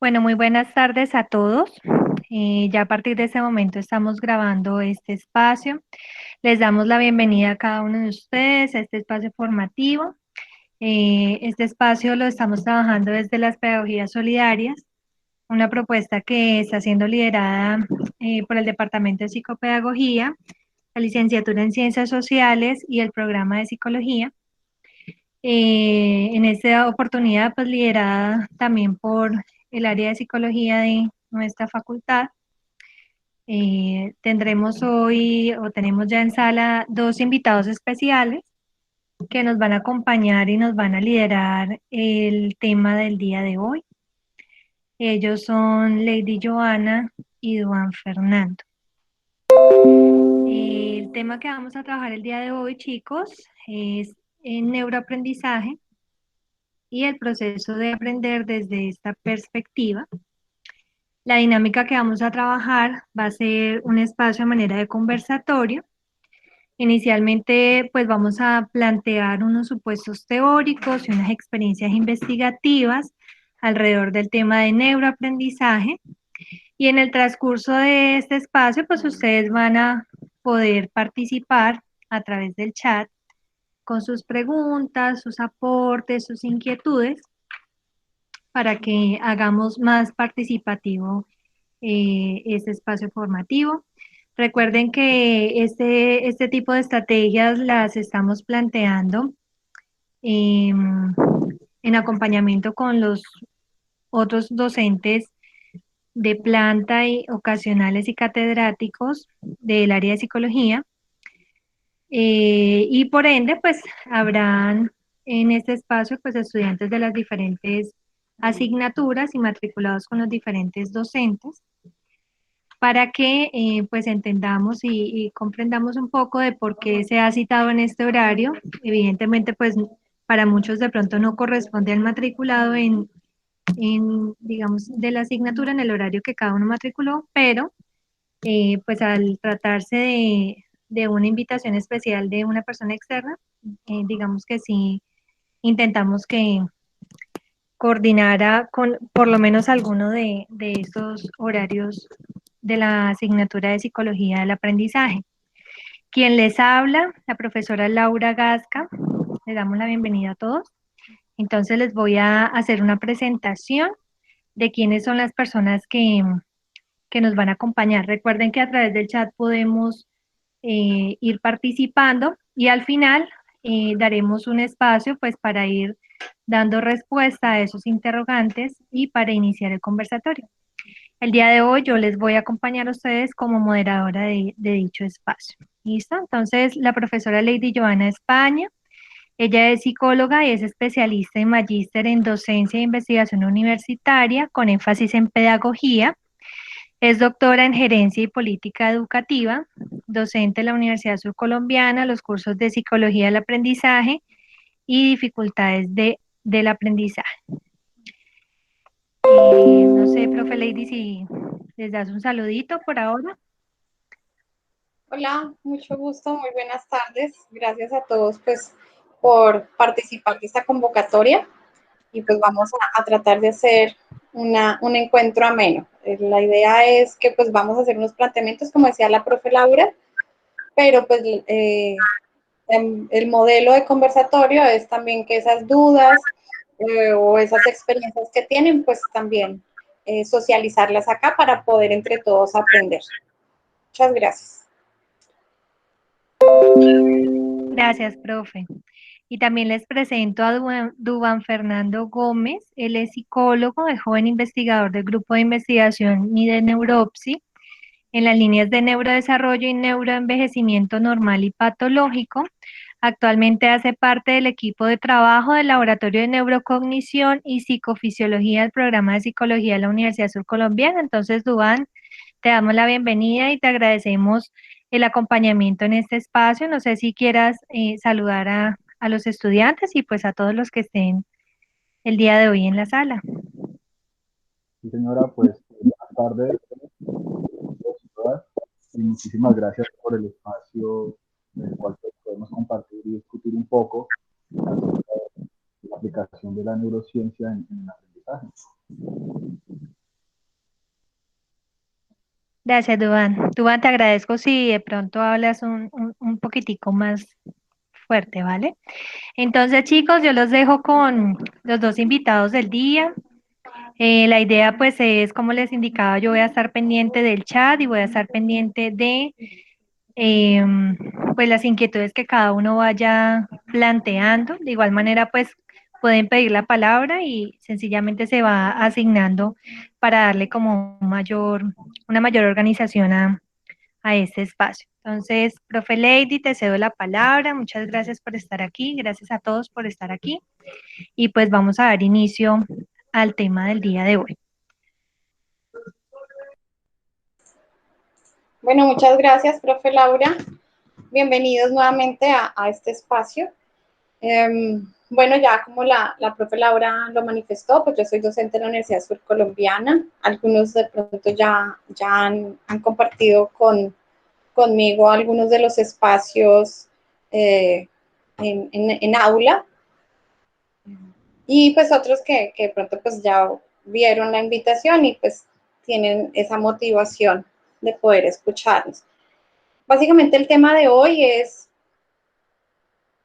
Bueno, muy buenas tardes a todos. Ya a partir de este momento estamos grabando este espacio. Les damos la bienvenida a cada uno de ustedes a este espacio formativo. Este espacio lo estamos trabajando desde las pedagogías solidarias, una propuesta que está siendo liderada por el Departamento de Psicopedagogía, la licenciatura en Ciencias Sociales y el programa de Psicología. En esta oportunidad, pues liderada también por el área de psicología de nuestra facultad. Tendremos hoy o tenemos ya en sala dos invitados especiales que nos van a acompañar y nos van a liderar el tema del día de hoy. Ellos son Lady Joana y Duan Fernando. El tema que vamos a trabajar el día de hoy, chicos, es en neuroaprendizaje y el proceso de aprender desde esta perspectiva. La dinámica que vamos a trabajar va a ser un espacio de manera de conversatorio. Inicialmente, pues vamos a plantear unos supuestos teóricos y unas experiencias investigativas alrededor del tema de neuroaprendizaje. Y en el transcurso de este espacio, pues ustedes van a poder participar a través del chat con sus preguntas, sus aportes, sus inquietudes, para que hagamos más participativo este espacio formativo. Recuerden que este tipo de estrategias las estamos planteando eh, en acompañamiento con los otros docentes de planta y ocasionales y catedráticos del área de psicología. Y por ende, pues habrán en este espacio pues estudiantes de las diferentes asignaturas y matriculados con los diferentes docentes para que pues entendamos y comprendamos un poco de por qué se ha citado en este horario. Evidentemente, pues para muchos de pronto no corresponde al matriculado digamos, de la asignatura en el horario que cada uno matriculó, pero pues al tratarse de una invitación especial de una persona externa, digamos que sí intentamos que coordinara con por lo menos alguno de estos horarios de la asignatura de psicología del aprendizaje. Quien les habla, la profesora Laura Gasca, le damos la bienvenida a todos. Entonces les voy a hacer una presentación de quiénes son las personas que nos van a acompañar. Recuerden que a través del chat podemos ir participando y al final daremos un espacio pues para ir dando respuesta a esos interrogantes y para iniciar el conversatorio. El día de hoy yo les voy a acompañar a ustedes como moderadora de dicho espacio. ¿Listo? Entonces, la profesora Lady Joana España, ella es psicóloga y es especialista y magíster en docencia e investigación universitaria con énfasis en pedagogía. Es doctora en gerencia y política educativa, docente en la Universidad Surcolombiana, los cursos de psicología del aprendizaje y dificultades del aprendizaje. No sé, profe Lady, si les das un saludito por ahora. Hola, mucho gusto, muy buenas tardes. Gracias a todos pues por participar de esta convocatoria y pues vamos a tratar de hacer un encuentro ameno. La idea es que pues vamos a hacer unos planteamientos, como decía la profe Laura, pero pues el modelo de conversatorio es también que esas dudas o esas experiencias que tienen pues también socializarlas acá para poder entre todos aprender. Muchas gracias. Gracias, profe. Y también les presento a Duván Fernando Gómez. Él es psicólogo, es joven investigador del Grupo de Investigación y de Neuropsi en las líneas de neurodesarrollo y neuroenvejecimiento normal y patológico. Actualmente hace parte del equipo de trabajo del Laboratorio de Neurocognición y Psicofisiología del Programa de Psicología de la Universidad Surcolombiana. Entonces, Duván, te damos la bienvenida y te agradecemos el acompañamiento en este espacio. No sé si quieras saludar a los estudiantes y pues a todos los que estén el día de hoy en la sala. Sí, señora, pues buenas tardes a todas y muchísimas gracias por el espacio en el cual pues, podemos compartir y discutir un poco acerca de la aplicación de la neurociencia en el aprendizaje. Gracias, Duván. Duván, te agradezco si de pronto hablas un poquitico más fuerte, ¿vale? Entonces, chicos, yo los dejo con los dos invitados del día. La idea, pues, es, como les indicaba, yo voy a estar pendiente del chat y voy a estar pendiente de, pues, las inquietudes que cada uno vaya planteando. De igual manera, pues, pueden pedir la palabra y sencillamente se va asignando para darle como una mayor organización a este espacio. Entonces, profe Lady, te cedo la palabra. Muchas gracias por estar aquí. Gracias a todos por estar aquí. Y pues vamos a dar inicio al tema del día de hoy. Bueno, muchas gracias, profe Laura. Bienvenidos nuevamente a este espacio. Bueno, ya como la profe Laura lo manifestó, pues yo soy docente en la Universidad Surcolombiana. Algunos de pronto ya han compartido conmigo algunos de los espacios en aula. Y pues otros que de pronto pues ya vieron la invitación y pues tienen esa motivación de poder escucharnos. Básicamente el tema de hoy es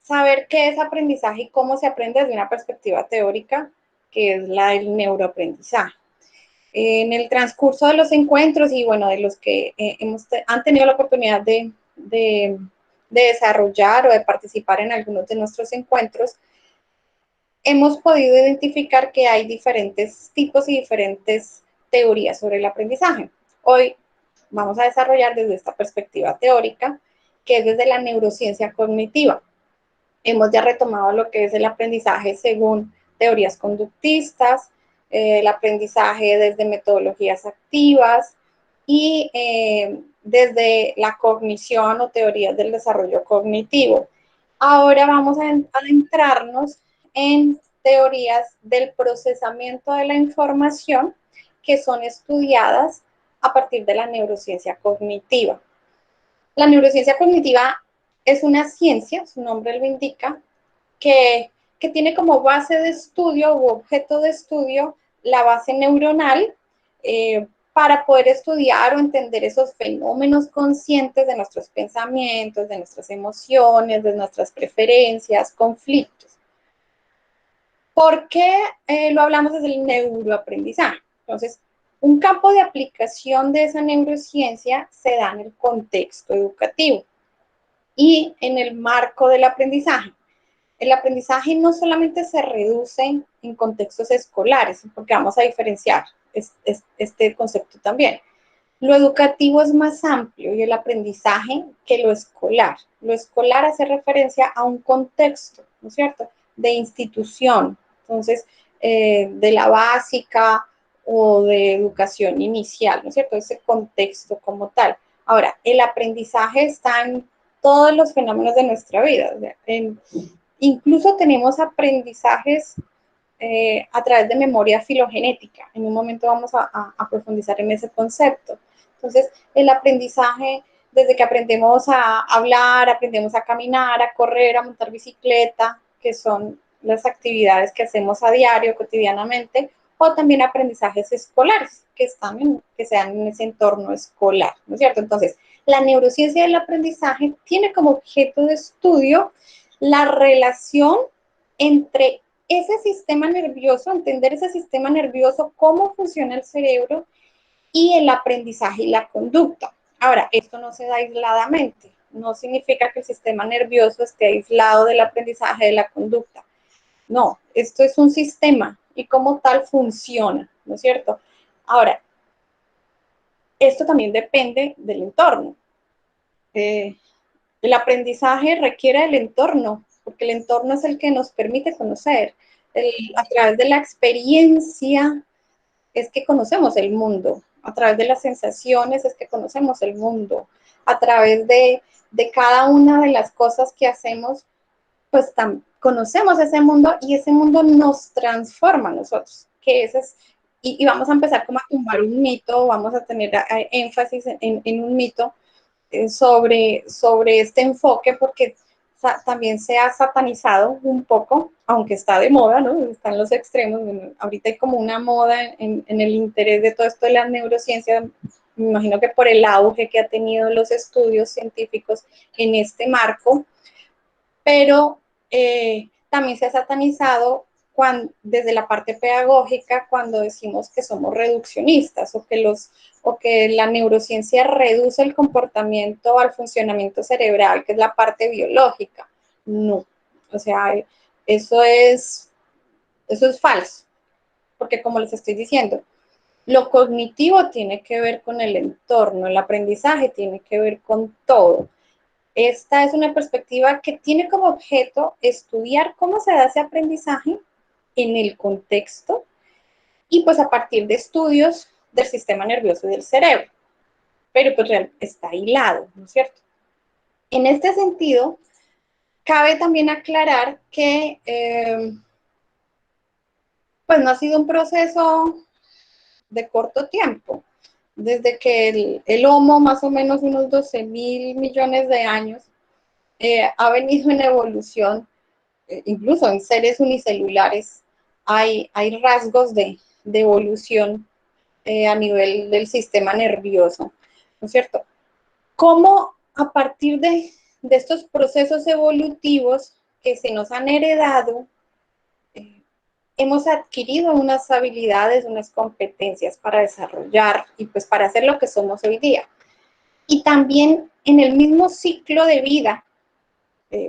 saber qué es aprendizaje y cómo se aprende desde una perspectiva teórica, que es la del neuroaprendizaje. En el transcurso de los encuentros y bueno, de los que han tenido la oportunidad de desarrollar o de participar en algunos de nuestros encuentros, hemos podido identificar que hay diferentes tipos y diferentes teorías sobre el aprendizaje. Hoy vamos a desarrollar desde esta perspectiva teórica, que es desde la neurociencia cognitiva. Hemos ya retomado lo que es el aprendizaje según teorías conductistas, el aprendizaje desde metodologías activas y desde la cognición o teorías del desarrollo cognitivo. Ahora vamos a adentrarnos en teorías del procesamiento de la información que son estudiadas a partir de la neurociencia cognitiva. La neurociencia cognitiva es una ciencia, su nombre lo indica, que tiene como base de estudio u objeto de estudio la base neuronal para poder estudiar o entender esos fenómenos conscientes de nuestros pensamientos, de nuestras emociones, de nuestras preferencias, conflictos. ¿Por qué lo hablamos desde el neuroaprendizaje? Entonces, un campo de aplicación de esa neurociencia se da en el contexto educativo y en el marco del aprendizaje. El aprendizaje no solamente se reduce en contextos escolares, porque vamos a diferenciar este concepto también. Lo educativo es más amplio y el aprendizaje que lo escolar. Lo escolar hace referencia a un contexto, ¿no es cierto?, de institución. Entonces, de la básica o de educación inicial, ¿no es cierto?, ese contexto como tal. Ahora, el aprendizaje está en todos los fenómenos de nuestra vida. Incluso tenemos aprendizajes a través de memoria filogenética. En un momento vamos a profundizar en ese concepto. Entonces, el aprendizaje, desde que aprendemos a hablar, aprendemos a caminar, a correr, a montar bicicleta, que son las actividades que hacemos a diario, cotidianamente, o también aprendizajes escolares que se dan en ese entorno escolar, ¿no es cierto? Entonces, la neurociencia del aprendizaje tiene como objeto de estudio la relación entre ese sistema nervioso, entender ese sistema nervioso, cómo funciona el cerebro y el aprendizaje y la conducta. Ahora, esto no se da aisladamente, no significa que el sistema nervioso esté aislado del aprendizaje, de la conducta. No, esto es un sistema y como tal funciona, ¿no es cierto? Ahora, esto también depende del entorno. El aprendizaje requiere del entorno, porque el entorno es el que nos permite conocer. A través de la experiencia es que conocemos el mundo, a través de las sensaciones es que conocemos el mundo, a través de cada una de las cosas que hacemos, pues conocemos ese mundo y ese mundo nos transforma a nosotros, que ese es, y vamos a empezar como a tumbar un mito, vamos a tener énfasis en un mito sobre este enfoque, porque también se ha satanizado un poco, aunque está de moda, ¿no? Están los extremos. Bueno, ahorita hay como una moda en el interés de todo esto de la neurociencia, me imagino que por el auge que ha tenido los estudios científicos en este marco, pero también se ha satanizado desde la parte pedagógica cuando decimos que somos reduccionistas o que la neurociencia reduce el comportamiento al funcionamiento cerebral, que es la parte biológica. No, o sea, eso es falso, porque como les estoy diciendo, lo cognitivo tiene que ver con el entorno, el aprendizaje tiene que ver con todo. Esta es una perspectiva que tiene como objeto estudiar cómo se da ese aprendizaje en el contexto y pues a partir de estudios del sistema nervioso y del cerebro. Pero pues está hilado, ¿no es cierto? En este sentido, cabe también aclarar que pues no ha sido un proceso de corto tiempo. Desde que el Homo, más o menos unos 12.000 millones de años, ha venido en evolución, incluso en seres unicelulares, hay rasgos de evolución a nivel del sistema nervioso, ¿no es cierto? ¿Cómo a partir de estos procesos evolutivos que se nos han heredado, hemos adquirido unas habilidades, unas competencias para desarrollar y pues para hacer lo que somos hoy día? Y también en el mismo ciclo de vida,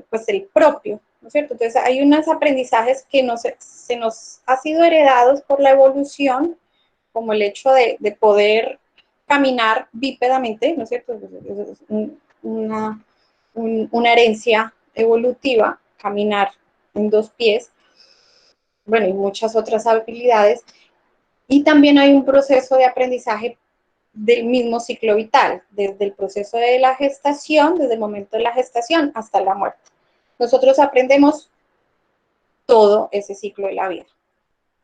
pues el propio, ¿no es cierto? Entonces hay unos aprendizajes que se nos ha sido heredados por la evolución, como el hecho de poder caminar bípedamente, ¿no es cierto? Es una herencia evolutiva, caminar en dos pies, bueno, y muchas otras habilidades. Y también hay un proceso de aprendizaje del mismo ciclo vital, desde el proceso de la gestación, desde el momento de la gestación hasta la muerte. Nosotros aprendemos todo ese ciclo de la vida,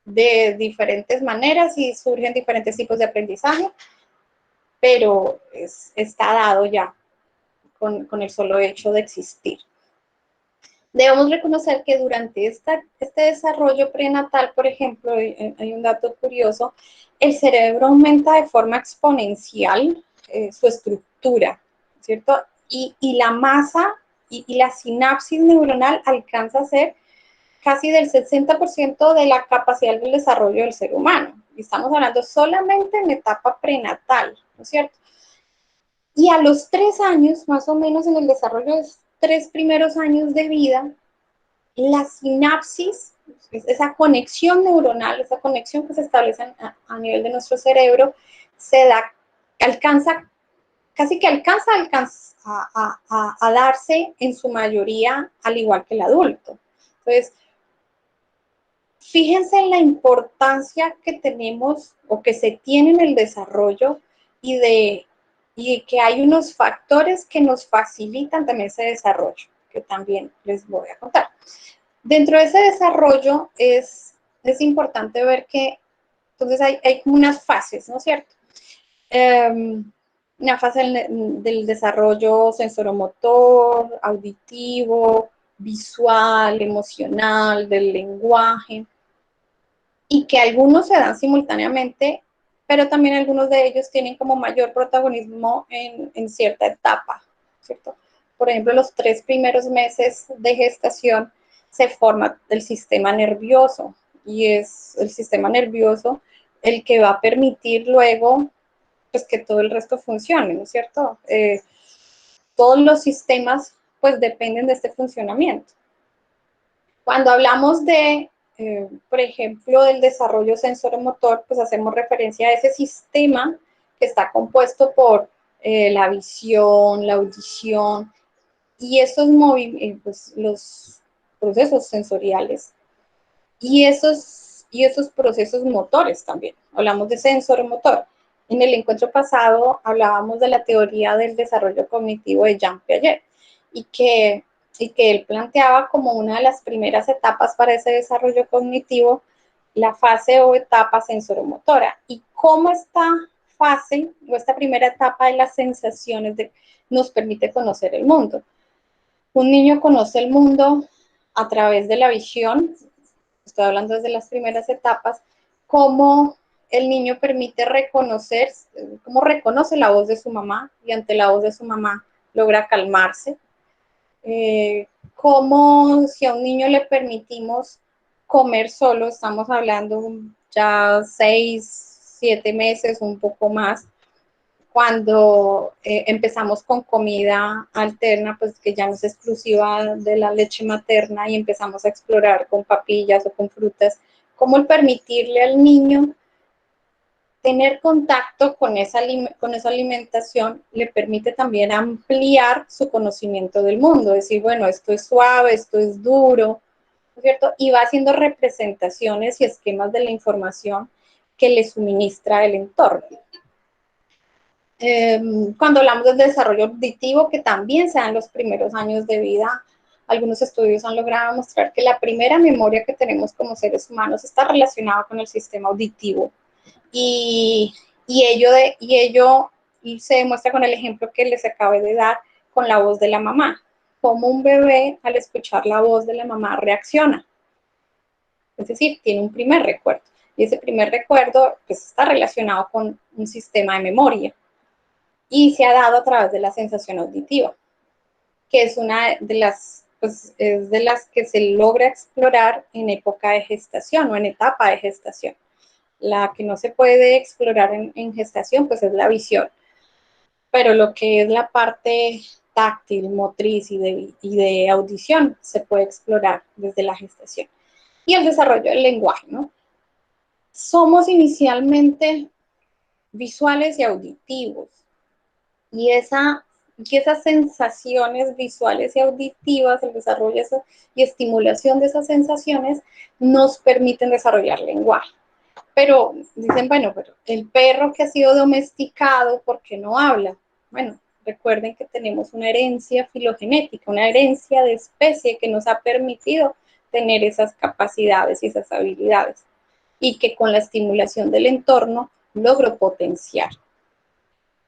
de diferentes maneras y surgen diferentes tipos de aprendizaje, pero está dado ya con el solo hecho de existir. Debemos reconocer que durante este desarrollo prenatal, por ejemplo, hay un dato curioso, el cerebro aumenta de forma exponencial su estructura, ¿cierto? Y la masa y la sinapsis neuronal alcanza a ser casi del 60% de la capacidad del desarrollo del ser humano. Y estamos hablando solamente en etapa prenatal, ¿no es cierto? Y a los 3 años, más o menos en el desarrollo de los 3 primeros años de vida, la sinapsis, esa conexión neuronal, esa conexión que se establece a nivel de nuestro cerebro, casi que alcanza a darse en su mayoría al igual que el adulto. Entonces, fíjense en la importancia que tenemos o que se tiene en el desarrollo y que hay unos factores que nos facilitan también ese desarrollo, que también les voy a contar. Dentro de ese desarrollo es importante ver que entonces hay como unas fases, ¿no es cierto? Una fase del desarrollo sensoromotor, auditivo, visual, emocional, del lenguaje, y que algunos se dan simultáneamente, pero también algunos de ellos tienen como mayor protagonismo en cierta etapa, ¿cierto? Por ejemplo, los 3 primeros meses de gestación se forma el sistema nervioso, y es el sistema nervioso el que va a permitir luego pues que todo el resto funcione, ¿no es cierto? Todos los sistemas pues dependen de este funcionamiento. Cuando hablamos de, por ejemplo, del desarrollo sensoromotor, pues hacemos referencia a ese sistema que está compuesto por la visión, la audición y pues, los procesos sensoriales y esos procesos motores también. Hablamos de sensoromotor. En el encuentro pasado hablábamos de la teoría del desarrollo cognitivo de Jean Piaget y que él planteaba como una de las primeras etapas para ese desarrollo cognitivo la fase o etapa sensoromotora. Y cómo esta fase o esta primera etapa de las sensaciones nos permite conocer el mundo. Un niño conoce el mundo a través de la visión, estoy hablando desde las primeras etapas, cómo el niño permite reconocer, cómo reconoce la voz de su mamá y ante la voz de su mamá logra calmarse. Cómo si a un niño le permitimos comer solo, estamos hablando ya 6, 7 meses, un poco más, cuando empezamos con comida alterna, pues que ya no es exclusiva de la leche materna y empezamos a explorar con papillas o con frutas, cómo el permitirle al niño tener contacto con esa alimentación le permite también ampliar su conocimiento del mundo, decir, bueno, esto es suave, esto es duro, ¿no es cierto? Y va haciendo representaciones y esquemas de la información que le suministra el entorno. Cuando hablamos del desarrollo auditivo, que también se da en los primeros años de vida, algunos estudios han logrado mostrar que la primera memoria que tenemos como seres humanos está relacionada con el sistema auditivo. Y ello se demuestra con el ejemplo que les acabé de dar con la voz de la mamá. Cómo un bebé al escuchar la voz de la mamá reacciona. Es decir, tiene un primer recuerdo. Y ese primer recuerdo pues, está relacionado con un sistema de memoria. Y se ha dado a través de la sensación auditiva, que es una de las, pues, es de las que se logra explorar en época de gestación o en etapa de gestación. La que no se puede explorar en gestación, pues es la visión. Pero lo que es la parte táctil, motriz y de audición se puede explorar desde la gestación. Y el desarrollo del lenguaje, ¿no? Somos inicialmente visuales y auditivos. Y esas sensaciones visuales y auditivas, el desarrollo y estimulación de esas sensaciones nos permiten desarrollar lenguaje. Pero dicen, bueno, pero el perro que ha sido domesticado, ¿por qué no habla? Bueno, recuerden que tenemos una herencia filogenética, una herencia de especie que nos ha permitido tener esas capacidades y esas habilidades y que con la estimulación del entorno logro potenciar.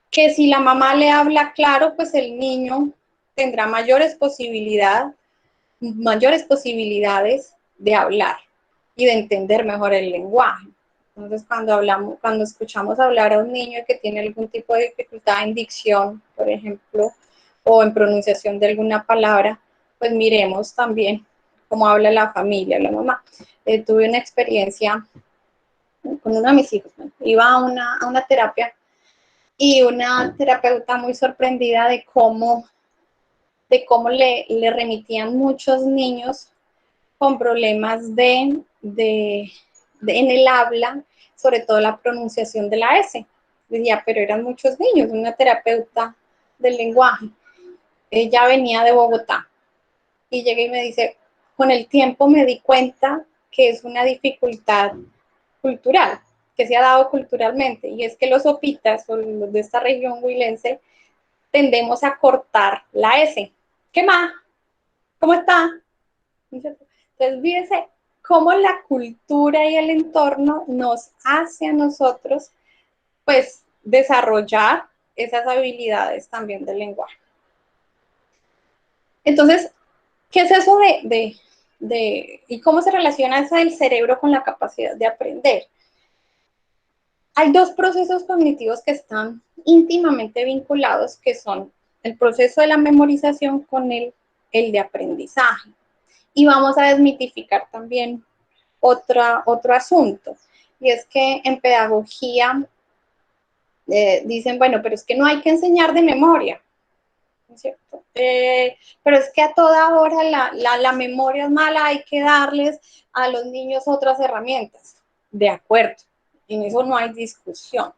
Que si la mamá le habla claro, pues el niño tendrá mayores posibilidades de hablar y de entender mejor el lenguaje. Entonces, cuando escuchamos hablar a un niño que tiene algún tipo de dificultad en dicción, por ejemplo, o en pronunciación de alguna palabra, pues miremos también cómo habla la familia, la mamá. Tuve una experiencia con uno de mis hijos, ¿no? Iba a una terapia y una terapeuta muy sorprendida de cómo le remitían muchos niños con problemas en el habla, sobre todo la pronunciación de la S. Decía, pero eran muchos niños, una terapeuta del lenguaje. Ella venía de Bogotá y llega y me dice, con el tiempo me di cuenta que es una dificultad cultural, que se ha dado culturalmente, y es que los opitas, o los de esta región huilense, tendemos a cortar la S. ¿Qué más? ¿Cómo está? Entonces, fíjense cómo la cultura y el entorno nos hace a nosotros, pues, desarrollar esas habilidades también del lenguaje. Entonces, ¿qué es eso y cómo se relaciona eso del cerebro con la capacidad de aprender? Hay dos procesos cognitivos que están íntimamente vinculados, que son el proceso de la memorización con el de aprendizaje. Y vamos a desmitificar también otro asunto, y es que en pedagogía dicen, bueno, pero es que no hay que enseñar de memoria, ¿no es cierto? Pero es que a toda hora la memoria es mala, hay que darles a los niños otras herramientas. De acuerdo, en eso no hay discusión.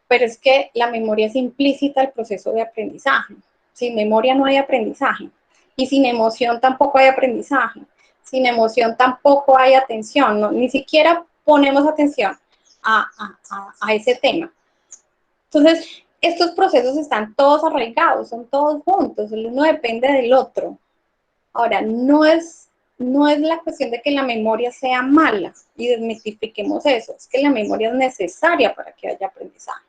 Pero es que la memoria es implícita al proceso de aprendizaje. Sin memoria no hay aprendizaje. Y sin emoción tampoco hay aprendizaje. Sin emoción tampoco hay atención. ¿No? Ni siquiera ponemos atención a ese tema. Entonces, estos procesos están todos arraigados, son todos juntos. El uno depende del otro. Ahora, no es la cuestión de que la memoria sea mala y desmitifiquemos eso. Es que la memoria es necesaria para que haya aprendizaje.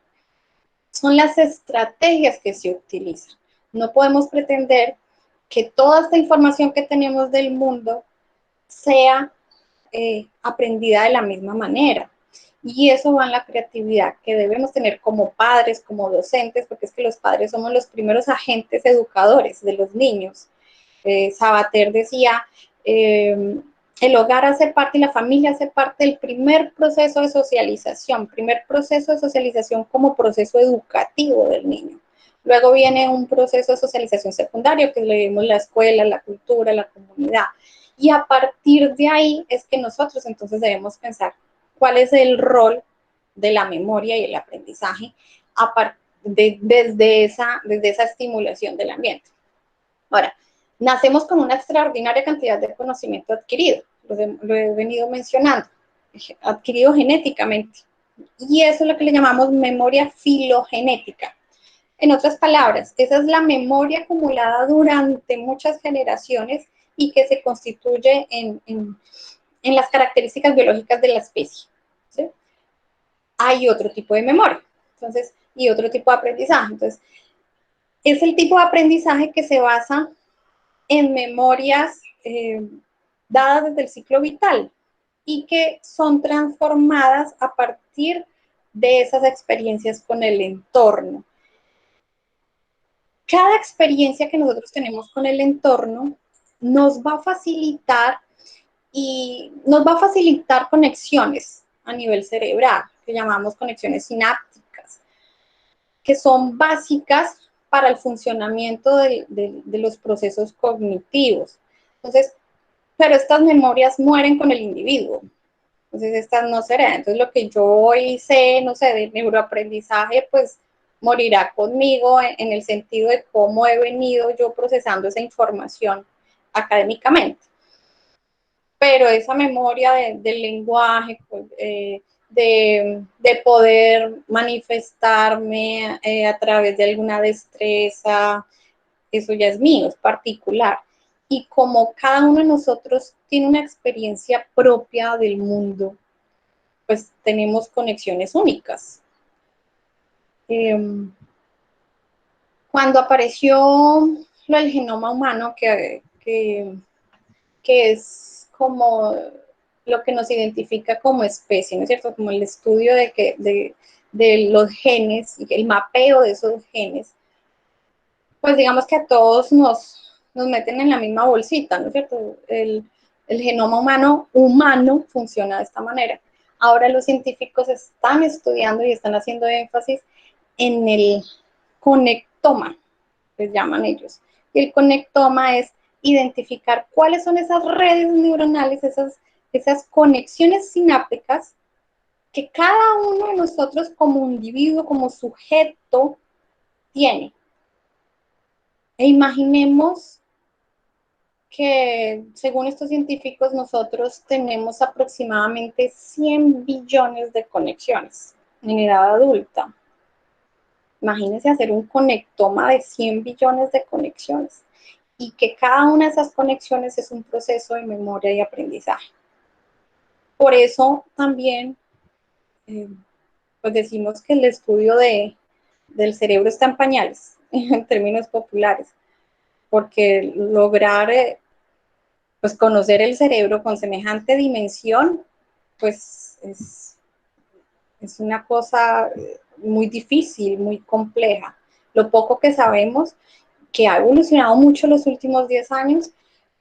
Son las estrategias que se utilizan. No podemos pretender que toda esta información que tenemos del mundo sea aprendida de la misma manera. Y eso va en la creatividad que debemos tener como padres, como docentes, porque es que los padres somos los primeros agentes educadores de los niños. Sabater decía, el hogar hace parte y la familia hace parte del primer proceso de socialización, como proceso educativo del niño. Luego viene un proceso de socialización secundario, que le vemos la escuela, la cultura, la comunidad. Y a partir de ahí es que nosotros entonces debemos pensar cuál es el rol de la memoria y el aprendizaje desde esa estimulación del ambiente. Ahora, nacemos con una extraordinaria cantidad de conocimiento adquirido, lo he venido mencionando, adquirido genéticamente. Y eso es lo que le llamamos memoria filogenética. En otras palabras, esa es la memoria acumulada durante muchas generaciones y que se constituye en las características biológicas de la especie. ¿Sí? Hay otro tipo de memoria, entonces, y otro tipo de aprendizaje. Entonces, es el tipo de aprendizaje que se basa en memorias dadas desde el ciclo vital y que son transformadas a partir de esas experiencias con el entorno. Cada experiencia que nosotros tenemos con el entorno nos va a facilitar conexiones a nivel cerebral, que llamamos conexiones sinápticas, que son básicas para el funcionamiento de los procesos cognitivos. Entonces, pero estas memorias mueren con el individuo. Entonces, estas no serán. Entonces, lo que yo hoy sé, no sé, de neuroaprendizaje, pues morirá conmigo en el sentido de cómo he venido yo procesando esa información académicamente. Pero esa memoria del lenguaje, pues, de poder manifestarme a través de alguna destreza, eso ya es mío, es particular. Y como cada uno de nosotros tiene una experiencia propia del mundo, pues tenemos conexiones únicas. Cuando apareció lo del genoma humano, que es como lo que nos identifica como especie, ¿no es cierto? Como el estudio de los genes y el mapeo de esos genes, pues digamos que a todos nos meten en la misma bolsita, ¿no es cierto? El genoma humano funciona de esta manera. Ahora los científicos están estudiando y están haciendo énfasis en el conectoma, les llaman ellos. Y el conectoma es identificar cuáles son esas redes neuronales, esas conexiones sinápticas que cada uno de nosotros como individuo, como sujeto, tiene. E imaginemos que, según estos científicos, nosotros tenemos aproximadamente 100 billones de conexiones en edad adulta. Imagínense hacer un conectoma de 100 billones de conexiones y que cada una de esas conexiones es un proceso de memoria y aprendizaje. Por eso también pues decimos que el estudio del cerebro está en pañales, en términos populares, porque lograr pues conocer el cerebro con semejante dimensión, pues es una cosa muy difícil, muy compleja. Lo poco que sabemos, que ha evolucionado mucho en los últimos 10 años,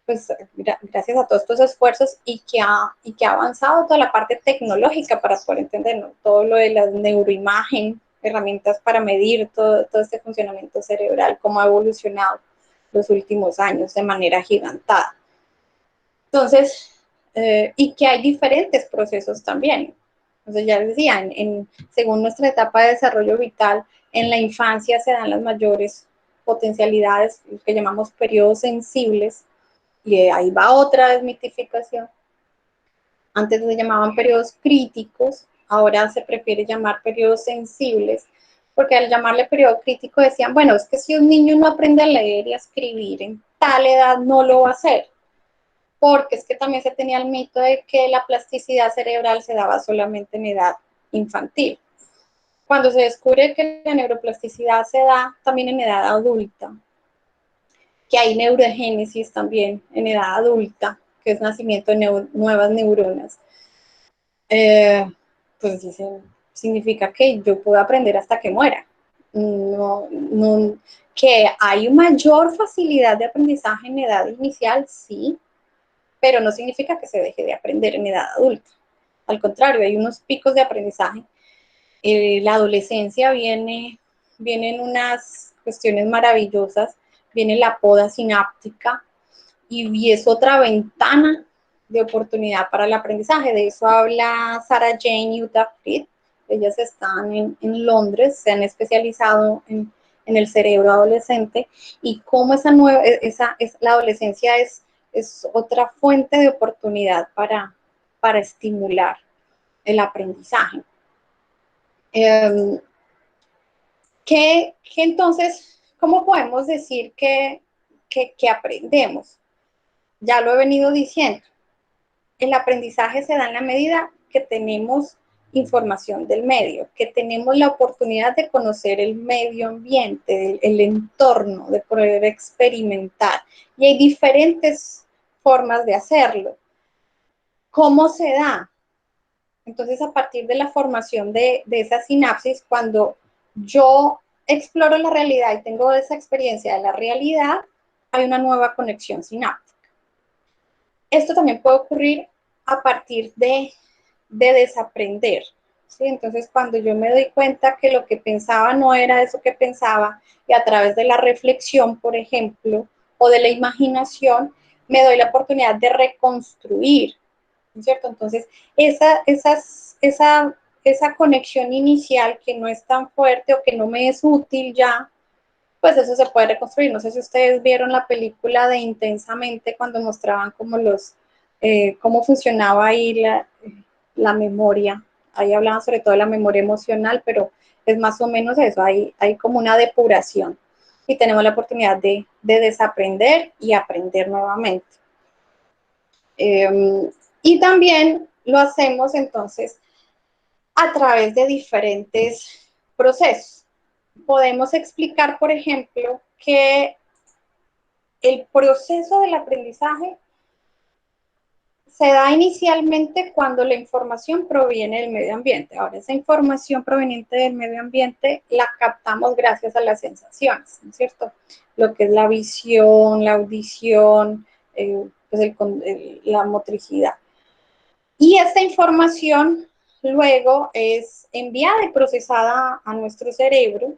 pues gracias a todos estos esfuerzos y que ha avanzado toda la parte tecnológica para poder entender, ¿no? Todo lo de la neuroimagen, herramientas para medir todo este funcionamiento cerebral, cómo ha evolucionado los últimos años de manera gigantada. Entonces, y que hay diferentes procesos también. Entonces, ya les decía, según nuestra etapa de desarrollo vital, en la infancia se dan las mayores potencialidades, lo que llamamos periodos sensibles, y ahí va otra desmitificación. Antes se llamaban periodos críticos, ahora se prefiere llamar periodos sensibles, porque al llamarle periodo crítico decían, bueno, es que si un niño no aprende a leer y a escribir en tal edad no lo va a hacer, porque es que también se tenía el mito de que la plasticidad cerebral se daba solamente en edad infantil. Cuando se descubre que la neuroplasticidad se da también en edad adulta, que hay neurogénesis también en edad adulta, que es nacimiento de nuevas neuronas, pues pues dicen, significa que yo puedo aprender hasta que muera. No, no, que hay mayor facilidad de aprendizaje en edad inicial, sí, pero no significa que se deje de aprender en edad adulta. Al contrario, hay unos picos de aprendizaje. La adolescencia vienen unas cuestiones maravillosas, viene la poda sináptica y es otra ventana de oportunidad para el aprendizaje. De eso habla Sarah Jane y Uta Frith. Ellas están en Londres, se han especializado en el cerebro adolescente y cómo la adolescencia es otra fuente de oportunidad para estimular el aprendizaje. Entonces, ¿cómo podemos decir que aprendemos? Ya lo he venido diciendo. El aprendizaje se da en la medida que tenemos información del medio, que tenemos la oportunidad de conocer el medio ambiente, el entorno, de poder experimentar. Y hay diferentes formas de hacerlo. ¿Cómo se da? Entonces, a partir de la formación de esa sinapsis, cuando yo exploro la realidad y tengo esa experiencia de la realidad, hay una nueva conexión sináptica. Esto también puede ocurrir a partir de desaprender, ¿sí? Entonces, cuando yo me doy cuenta que lo que pensaba no era eso que pensaba, y a través de la reflexión, por ejemplo, o de la imaginación, me doy la oportunidad de reconstruir, ¿cierto? Entonces, esa conexión inicial que no es tan fuerte o que no me es útil ya, pues eso se puede reconstruir. No sé si ustedes vieron la película de Intensamente cuando mostraban como cómo funcionaba ahí la memoria. Ahí hablaban sobre todo de la memoria emocional, pero es más o menos eso, hay como una depuración y tenemos la oportunidad de desaprender y aprender nuevamente. Y también lo hacemos entonces a través de diferentes procesos. Podemos explicar, por ejemplo, que el proceso del aprendizaje se da inicialmente cuando la información proviene del medio ambiente. Ahora, esa información proveniente del medio ambiente la captamos gracias a las sensaciones, ¿no es cierto? Lo que es la visión, la audición, pues la motricidad. Y esta información luego es enviada y procesada a nuestro cerebro,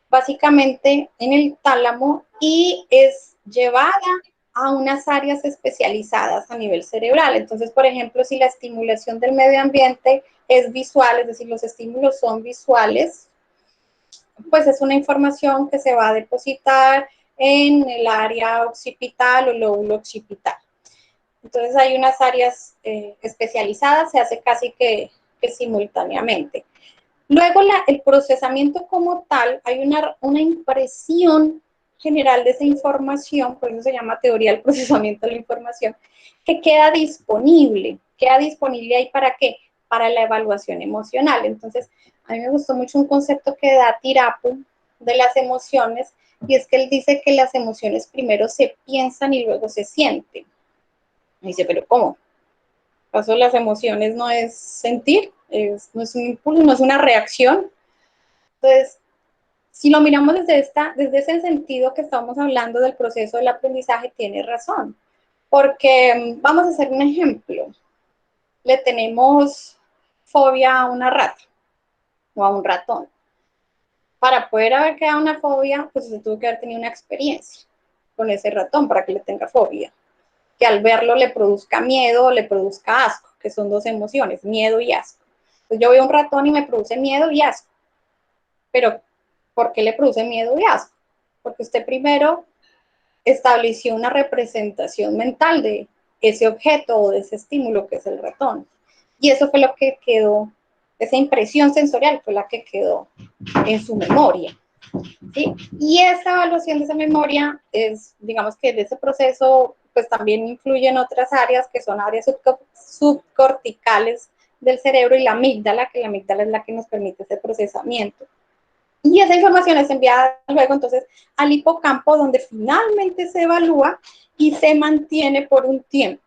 básicamente en el tálamo, y es llevada a unas áreas especializadas a nivel cerebral. Entonces, por ejemplo, si la estimulación del medio ambiente es visual, es decir, los estímulos son visuales, pues es una información que se va a depositar en el área occipital o lóbulo occipital. Entonces hay unas áreas especializadas, se hace casi que simultáneamente. Luego el procesamiento como tal, hay una impresión general de esa información, por eso se llama teoría del procesamiento de la información, que queda disponible ahí ¿para qué? Para la evaluación emocional. Entonces, a mí me gustó mucho un concepto que da Tirapu de las emociones, y es que él dice que las emociones primero se piensan y luego se sienten. Me dice, ¿pero cómo? ¿Acaso las emociones no es sentir? No es un impulso, no es una reacción. Entonces, si lo miramos desde ese sentido que estamos hablando del proceso del aprendizaje, tiene razón. Porque vamos a hacer un ejemplo. Le tenemos fobia a una rata o a un ratón. Para poder haber creado una fobia, pues se tuvo que haber tenido una experiencia con ese ratón para que le tenga fobia. Que al verlo le produzca miedo o le produzca asco, que son dos emociones, miedo y asco. Entonces yo veo un ratón y me produce miedo y asco. Pero, ¿por qué le produce miedo y asco? Porque usted primero estableció una representación mental de ese objeto o de ese estímulo que es el ratón. Y eso fue lo que quedó, esa impresión sensorial fue la que quedó en su memoria. ¿Sí? Y esa evaluación de esa memoria es, digamos que de ese proceso, pues también influye en otras áreas que son áreas subcorticales del cerebro y la amígdala, que la amígdala es la que nos permite ese procesamiento. Y esa información es enviada luego entonces al hipocampo, donde finalmente se evalúa y se mantiene por un tiempo.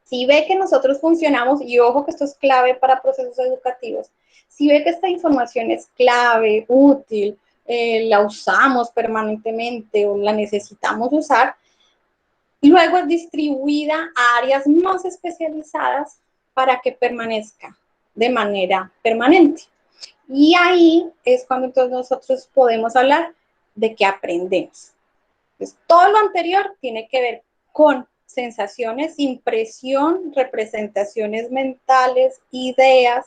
Si ve que nosotros funcionamos, y ojo que esto es clave para procesos educativos, si ve que esta información es clave, útil, la usamos permanentemente o la necesitamos usar, luego es distribuida a áreas más especializadas para que permanezca de manera permanente. Y ahí es cuando entonces nosotros podemos hablar de que aprendemos. Entonces, todo lo anterior tiene que ver con sensaciones, impresión, representaciones mentales, ideas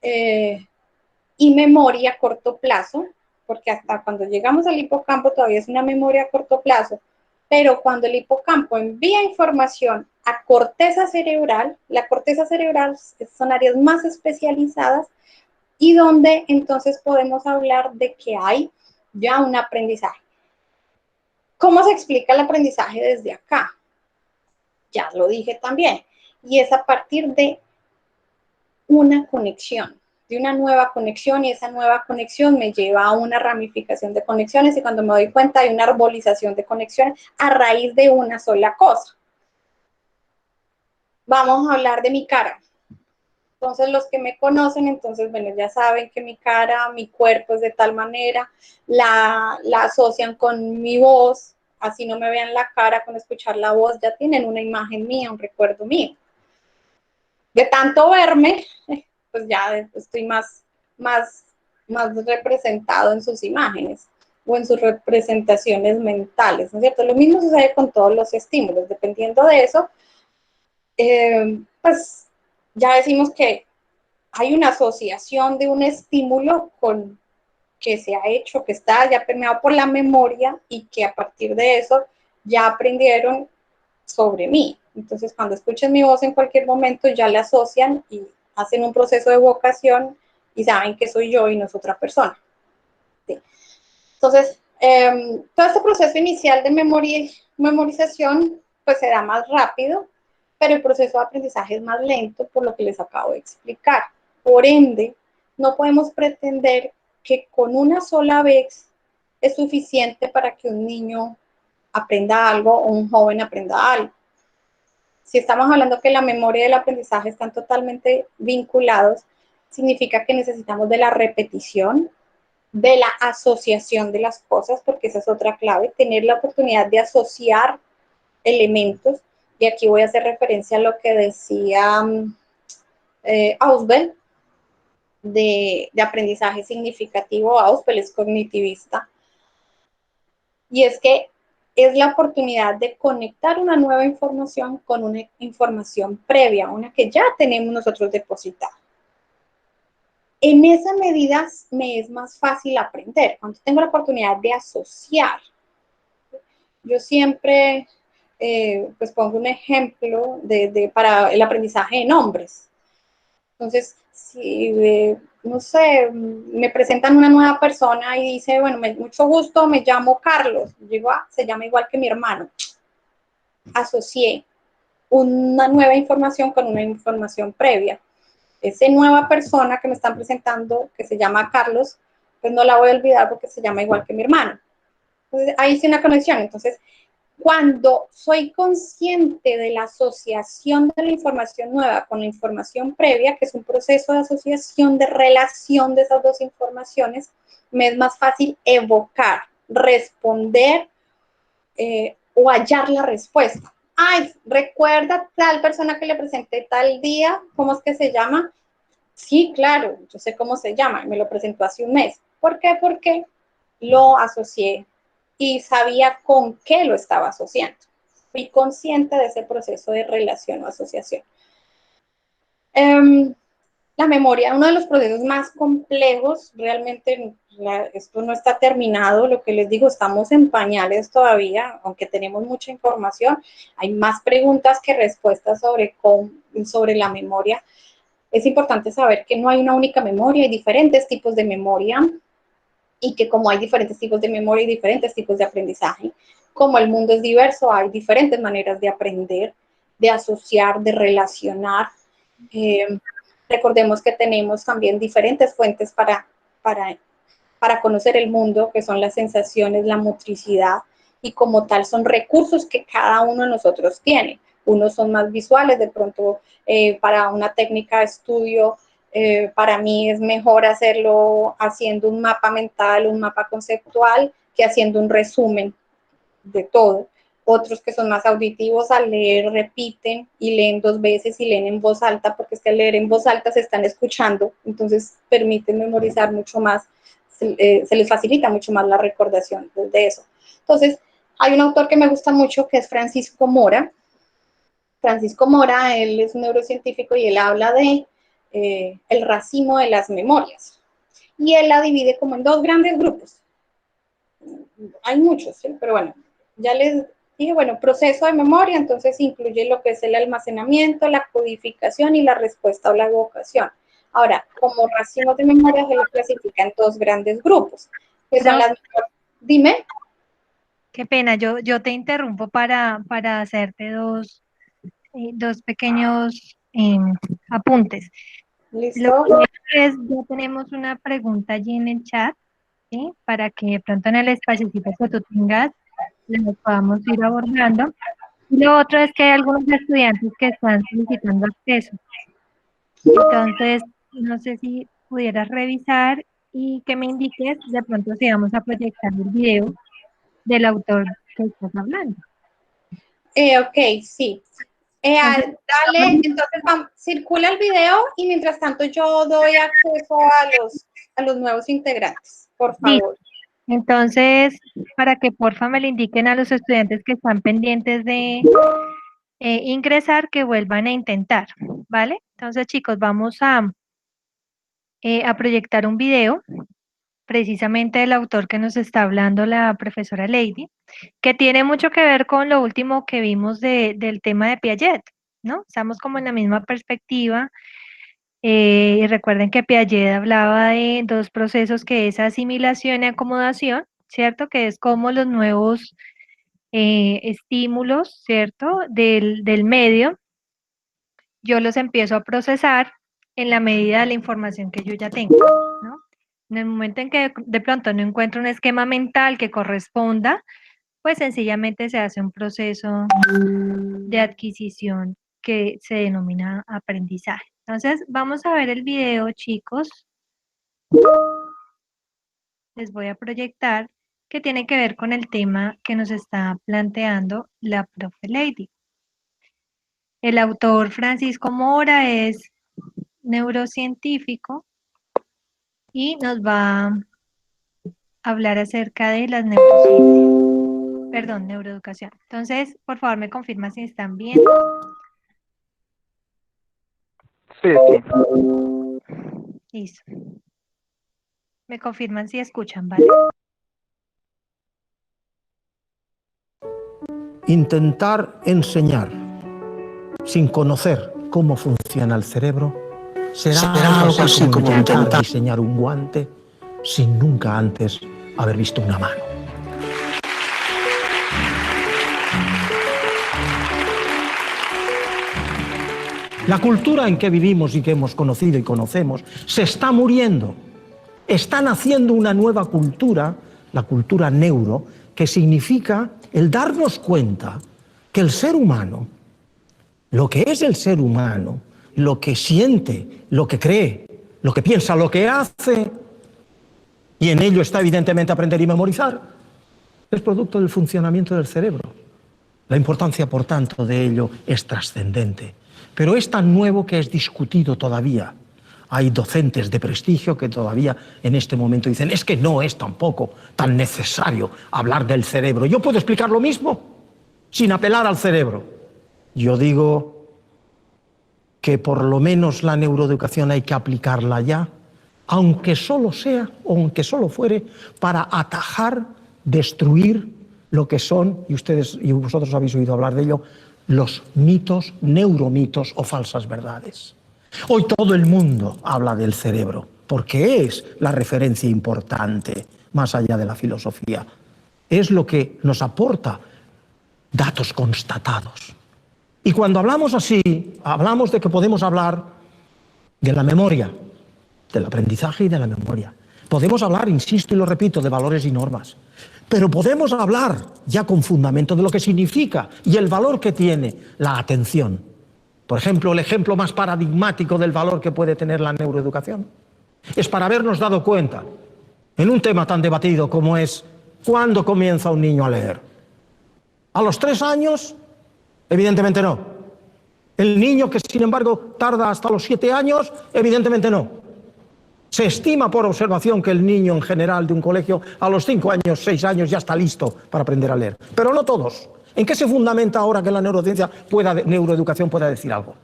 y memoria a corto plazo, porque hasta cuando llegamos al hipocampo todavía es una memoria a corto plazo, pero cuando el hipocampo envía información a corteza cerebral, la corteza cerebral son áreas más especializadas y donde entonces podemos hablar de que hay ya un aprendizaje. ¿Cómo se explica el aprendizaje desde acá? Ya lo dije también, y es a partir de una conexión, de una nueva conexión, y esa nueva conexión me lleva a una ramificación de conexiones, y cuando me doy cuenta hay una arbolización de conexiones a raíz de una sola cosa. Vamos a hablar de mi cara. Entonces, los que me conocen, entonces, bueno, ya saben que mi cara, mi cuerpo es de tal manera, la asocian con mi voz, así no me vean la cara, con escuchar la voz, ya tienen una imagen mía, un recuerdo mío. De tanto verme, pues ya estoy más representado en sus imágenes o en sus representaciones mentales, ¿no es cierto? Lo mismo sucede con todos los estímulos, dependiendo de eso, pues ya decimos que hay una asociación de un estímulo con que se ha hecho, que está ya permeado por la memoria y que a partir de eso ya aprendieron sobre mí. Entonces, cuando escuchen mi voz en cualquier momento, ya la asocian y hacen un proceso de evocación y saben que soy yo y no es otra persona. ¿Sí? Entonces, todo este proceso inicial de memorización, pues se da más rápido, pero el proceso de aprendizaje es más lento por lo que les acabo de explicar. Por ende, no podemos pretender que con una sola vez es suficiente para que un niño aprenda algo o un joven aprenda algo. Si estamos hablando que la memoria y el aprendizaje están totalmente vinculados, significa que necesitamos de la repetición, de la asociación de las cosas, porque esa es otra clave, tener la oportunidad de asociar elementos. Y aquí voy a hacer referencia a lo que decía Ausubel, de aprendizaje significativo. Ausubel es cognitivista. Y es que es la oportunidad de conectar una nueva información con una información previa, una que ya tenemos nosotros depositada. En esa medida me es más fácil aprender, cuando tengo la oportunidad de asociar. Yo siempre pues pongo un ejemplo para el aprendizaje de nombres. Entonces, si, no sé, me presentan una nueva persona y dice, bueno, mucho gusto, me llamo Carlos. Digo, se llama igual que mi hermano. Asocié una nueva información con una información previa. Esa nueva persona que me están presentando, que se llama Carlos, pues no la voy a olvidar porque se llama igual que mi hermano. Entonces, ahí sí una conexión. Entonces, cuando soy consciente de la asociación de la información nueva con la información previa, que es un proceso de asociación, de relación de esas dos informaciones, me es más fácil evocar, responder o hallar la respuesta. Ay, ¿recuerda tal persona que le presenté tal día? ¿Cómo es que se llama? Sí, claro, yo sé cómo se llama, me lo presentó hace un mes. ¿Por qué? Porque lo asocié y sabía con qué lo estaba asociando. Fui consciente de ese proceso de relación o asociación. La memoria, uno de los procesos más complejos, realmente esto no está terminado, lo que les digo, estamos en pañales todavía, aunque tenemos mucha información, hay más preguntas que respuestas sobre la memoria. Es importante saber que no hay una única memoria, hay diferentes tipos de memoria, y que como hay diferentes tipos de memoria y diferentes tipos de aprendizaje, como el mundo es diverso, hay diferentes maneras de aprender, de asociar, de relacionar. Recordemos que tenemos también diferentes fuentes para conocer el mundo, que son las sensaciones, la motricidad, y como tal son recursos que cada uno de nosotros tiene. unos son más visuales, de pronto para una técnica de estudio, para mí es mejor hacerlo haciendo un mapa mental, un mapa conceptual, que haciendo un resumen de todo. Otros que son más auditivos, al leer repiten y leen 2 veces y leen en voz alta, porque es que al leer en voz alta se están escuchando, entonces permiten memorizar mucho más, se les facilita mucho más la recordación de eso. Entonces, hay un autor que me gusta mucho que es Francisco Mora. Francisco Mora, él es un neurocientífico y él habla de el racimo de las memorias. Y él la divide como en 2 grandes grupos. Hay muchos, ¿sí? Pero bueno, ya les dije, bueno, proceso de memoria, entonces incluye lo que es el almacenamiento, la codificación y la respuesta o la evocación. Ahora, como racimos de memoria se lo clasifica en 2 grandes grupos, que son las... Dime. Qué pena, yo te interrumpo para hacerte dos pequeños apuntes. ¿Listo? Lo primero es, ya tenemos una pregunta allí en el chat, ¿sí? Para que de pronto en el espacito que tú tengas lo podamos ir abordando. Y lo otro es que hay algunos estudiantes que están solicitando acceso. Entonces, no sé si pudieras revisar y que me indiques de pronto si vamos a proyectar el video del autor que estás hablando. Ok, sí. Dale, entonces circula el video y mientras tanto yo doy acceso a los nuevos integrantes, por favor. Sí. Entonces, para que porfa me le indiquen a los estudiantes que están pendientes de ingresar, que vuelvan a intentar, ¿vale? Entonces, chicos, vamos a proyectar un video precisamente del autor que nos está hablando la profesora Lady, que tiene mucho que ver con lo último que vimos del tema de Piaget, ¿no? Estamos como en la misma perspectiva. Y recuerden que Piaget hablaba de 2 procesos, que es asimilación y acomodación, ¿cierto? Que es como los nuevos estímulos, ¿cierto? Del medio, yo los empiezo a procesar en la medida de la información que yo ya tengo, ¿no? En el momento en que de pronto no encuentro un esquema mental que corresponda, pues sencillamente se hace un proceso de adquisición que se denomina aprendizaje. Entonces, vamos a ver el video, chicos. Les voy a proyectar, que tiene que ver con el tema que nos está planteando la profe Lady. El autor Francisco Mora es neurocientífico y nos va a hablar acerca de las neurociencias, perdón, neuroeducación. Entonces, por favor, me confirma si están bien. Sí. Listo. Me confirman si escuchan, ¿vale? Intentar enseñar sin conocer cómo funciona el cerebro será algo así como intentar diseñar un guante sin nunca antes haber visto una mano. La cultura en que vivimos y que hemos conocido y conocemos se está muriendo. Está naciendo una nueva cultura, la cultura neuro, que significa el darnos cuenta que el ser humano, lo que es el ser humano, lo que siente, lo que cree, lo que piensa, lo que hace, y en ello está evidentemente aprender y memorizar, es producto del funcionamiento del cerebro. La importancia, por tanto, de ello es trascendente. Pero es tan nuevo que es discutido todavía. Hay docentes de prestigio que todavía en este momento dicen es que no es tampoco tan necesario hablar del cerebro. Yo puedo explicar lo mismo sin apelar al cerebro. Yo digo que por lo menos la neuroeducación hay que aplicarla ya, aunque solo sea, o aunque solo fuere, para atajar, destruir lo que son, y ustedes y vosotros habéis oído hablar de ello, los mitos, neuromitos o falsas verdades. Hoy todo el mundo habla del cerebro, porque es la referencia importante, más allá de la filosofía. Es lo que nos aporta datos constatados. Y cuando hablamos así, hablamos de que podemos hablar de la memoria, del aprendizaje y de la memoria. Podemos hablar, insisto y lo repito, de valores y normas. Pero podemos hablar ya con fundamento de lo que significa y el valor que tiene la atención. Por ejemplo, el ejemplo más paradigmático del valor que puede tener la neuroeducación es para habernos dado cuenta, en un tema tan debatido como es ¿cuándo comienza un niño a leer? ¿A los 3 años? Evidentemente no. ¿El niño que, sin embargo, tarda hasta los 7 años? Evidentemente no. Se estima por observación que el niño en general de un colegio a los 5 años, 6 años ya está listo para aprender a leer. Pero no todos. ¿En qué se fundamenta ahora que la neuroeducación pueda decir algo?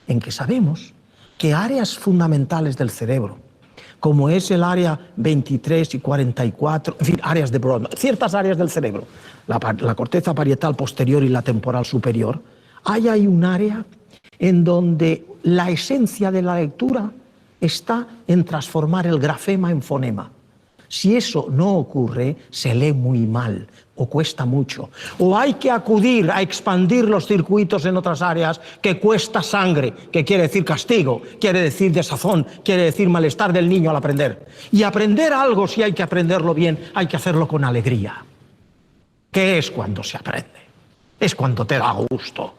En que sabemos que áreas fundamentales del cerebro, como es el área 23 y 44, en fin, áreas de Broad, ciertas áreas del cerebro, la corteza parietal posterior y la temporal superior, hay un área en donde la esencia de la lectura está en transformar el grafema en fonema. Si eso no ocurre, se lee muy mal o cuesta mucho. O hay que acudir a expandir los circuitos en otras áreas que cuesta sangre, que quiere decir castigo, quiere decir desazón, quiere decir malestar del niño al aprender. Y aprender algo, si hay que aprenderlo bien, hay que hacerlo con alegría. ¿Qué es cuando se aprende? Es cuando te da gusto.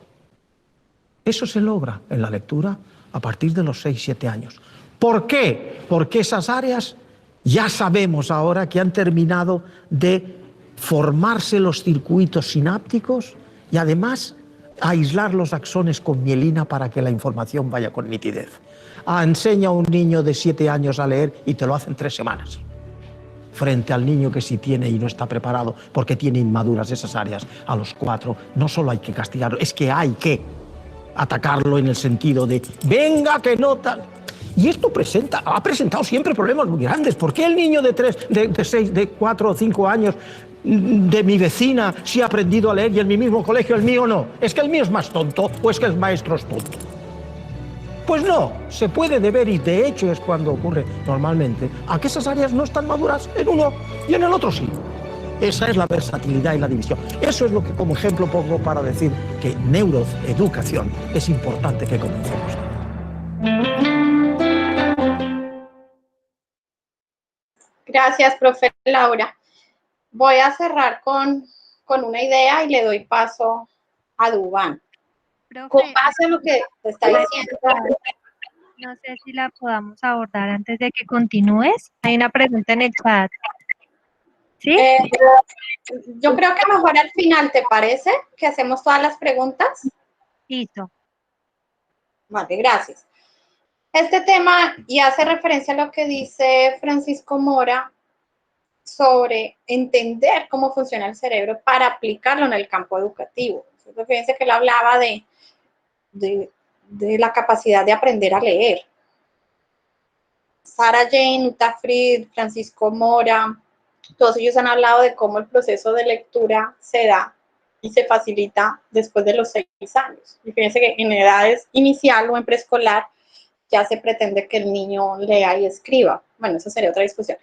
Eso se logra en la lectura a partir de los 6-7 años. ¿Por qué? Porque esas áreas ya sabemos ahora que han terminado de formarse los circuitos sinápticos y además aislar los axones con mielina para que la información vaya con nitidez. Enseña a un niño de 7 años a leer y te lo hace en 3 semanas. Frente al niño que sí tiene y no está preparado porque tiene inmaduras esas áreas a los 4, no solo hay que castigarlo, es que hay que atacarlo en el sentido de venga que no tal. Y esto ha presentado siempre problemas muy grandes. ¿Por qué el niño de 3, de 6, de 4 o 5 años de mi vecina sí ha aprendido a leer y en mi mismo colegio el mío no? ¿Es que el mío es más tonto o es que el maestro es tonto? Pues no, se puede deber, y de hecho es cuando ocurre normalmente, a que esas áreas no están maduras en uno y en el otro sí. Esa es la versatilidad y la división. Eso es lo que como ejemplo pongo para decir que neuroeducación es importante que comencemos. Gracias, profe Laura. Voy a cerrar con una idea y le doy paso a Dubán. Con base a lo que está diciendo. No sé si la podamos abordar antes de que continúes. Hay una pregunta en el chat. ¿Sí? Yo creo que mejor al final, ¿te parece? Que hacemos todas las preguntas. Listo. Vale, gracias. Este tema y hace referencia a lo que dice Francisco Mora sobre entender cómo funciona el cerebro para aplicarlo en el campo educativo. Entonces, fíjense que él hablaba de la capacidad de aprender a leer. Sarah Jane, Uta Fried, Francisco Mora, todos ellos han hablado de cómo el proceso de lectura se da y se facilita después de los 6 años. Y fíjense que en edades inicial o en preescolar ya se pretende que el niño lea y escriba. Bueno, eso sería otra discusión.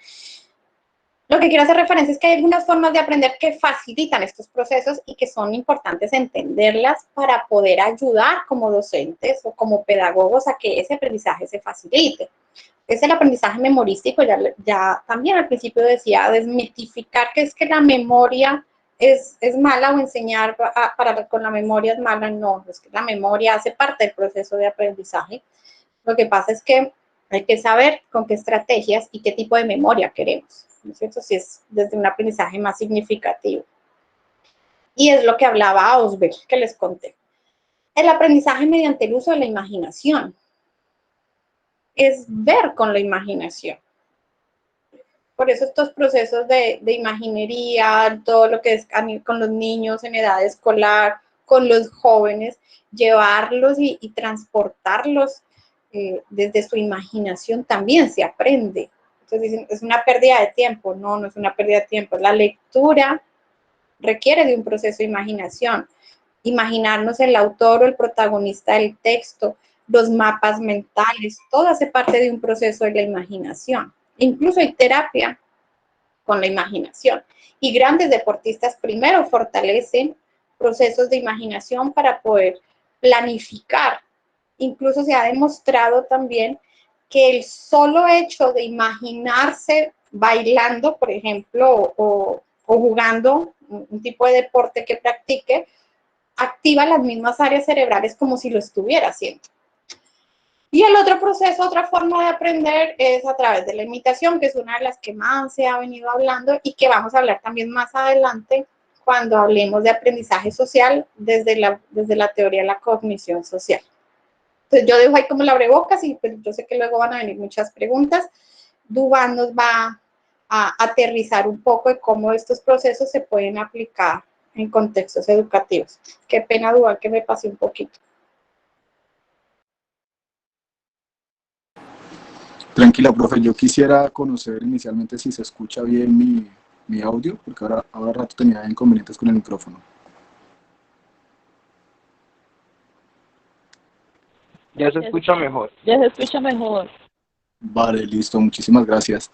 Lo que quiero hacer referencia es que hay algunas formas de aprender que facilitan estos procesos y que son importantes entenderlas para poder ayudar como docentes o como pedagogos a que ese aprendizaje se facilite. Es el aprendizaje memorístico, ya también al principio decía, desmitificar que es que la memoria es mala o enseñar con la memoria es mala, no, es que la memoria hace parte del proceso de aprendizaje. Lo que pasa es que hay que saber con qué estrategias y qué tipo de memoria queremos, ¿no es cierto? Si es desde un aprendizaje más significativo. Y es lo que hablaba Ausberg, que les conté. El aprendizaje mediante el uso de la imaginación es ver con la imaginación. Por eso estos procesos de imaginería, todo lo que es con los niños en edad escolar, con los jóvenes, llevarlos y transportarlos desde su imaginación también se aprende. Entonces dicen, es una pérdida de tiempo. No, no es una pérdida de tiempo. La lectura requiere de un proceso de imaginación. Imaginarnos el autor o el protagonista del texto, los mapas mentales, todo hace parte de un proceso de la imaginación. Incluso hay terapia con la imaginación. Y grandes deportistas primero fortalecen procesos de imaginación para poder planificar. Incluso se ha demostrado también que el solo hecho de imaginarse bailando, por ejemplo, o o jugando un tipo de deporte que practique, activa las mismas áreas cerebrales como si lo estuviera haciendo. Y el otro proceso, otra forma de aprender es a través de la imitación, que es una de las que más se ha venido hablando y que vamos a hablar también más adelante cuando hablemos de aprendizaje social desde la teoría de la cognición social. Entonces yo dejo ahí como la abrebocas y pues yo sé que luego van a venir muchas preguntas. Duván nos va a aterrizar un poco de cómo estos procesos se pueden aplicar en contextos educativos. Qué pena, Duván, que me pasé un poquito. Tranquila, profe, yo quisiera conocer inicialmente si se escucha bien mi audio, porque ahora rato tenía inconvenientes con el micrófono. Ya se escucha mejor. Ya se escucha mejor. Vale, listo, muchísimas gracias.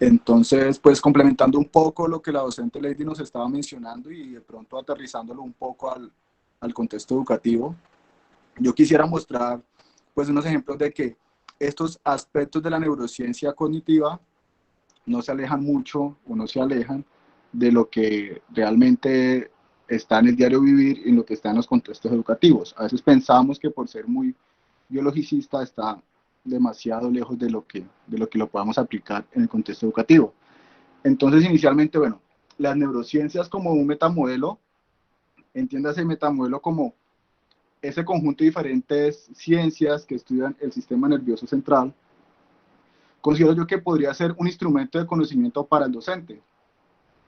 Entonces, pues complementando un poco lo que la docente Lady nos estaba mencionando y de pronto aterrizándolo un poco al contexto educativo, yo quisiera mostrar pues unos ejemplos de que estos aspectos de la neurociencia cognitiva no se alejan mucho o no se alejan de lo que realmente está en el diario vivir y en lo que está en los contextos educativos. A veces pensamos que por ser muy biologicista está demasiado lejos de lo que lo podamos aplicar en el contexto educativo. Entonces, inicialmente, bueno, las neurociencias como un metamodelo, entiéndase metamodelo como ese conjunto de diferentes ciencias que estudian el sistema nervioso central, considero yo que podría ser un instrumento de conocimiento para el docente.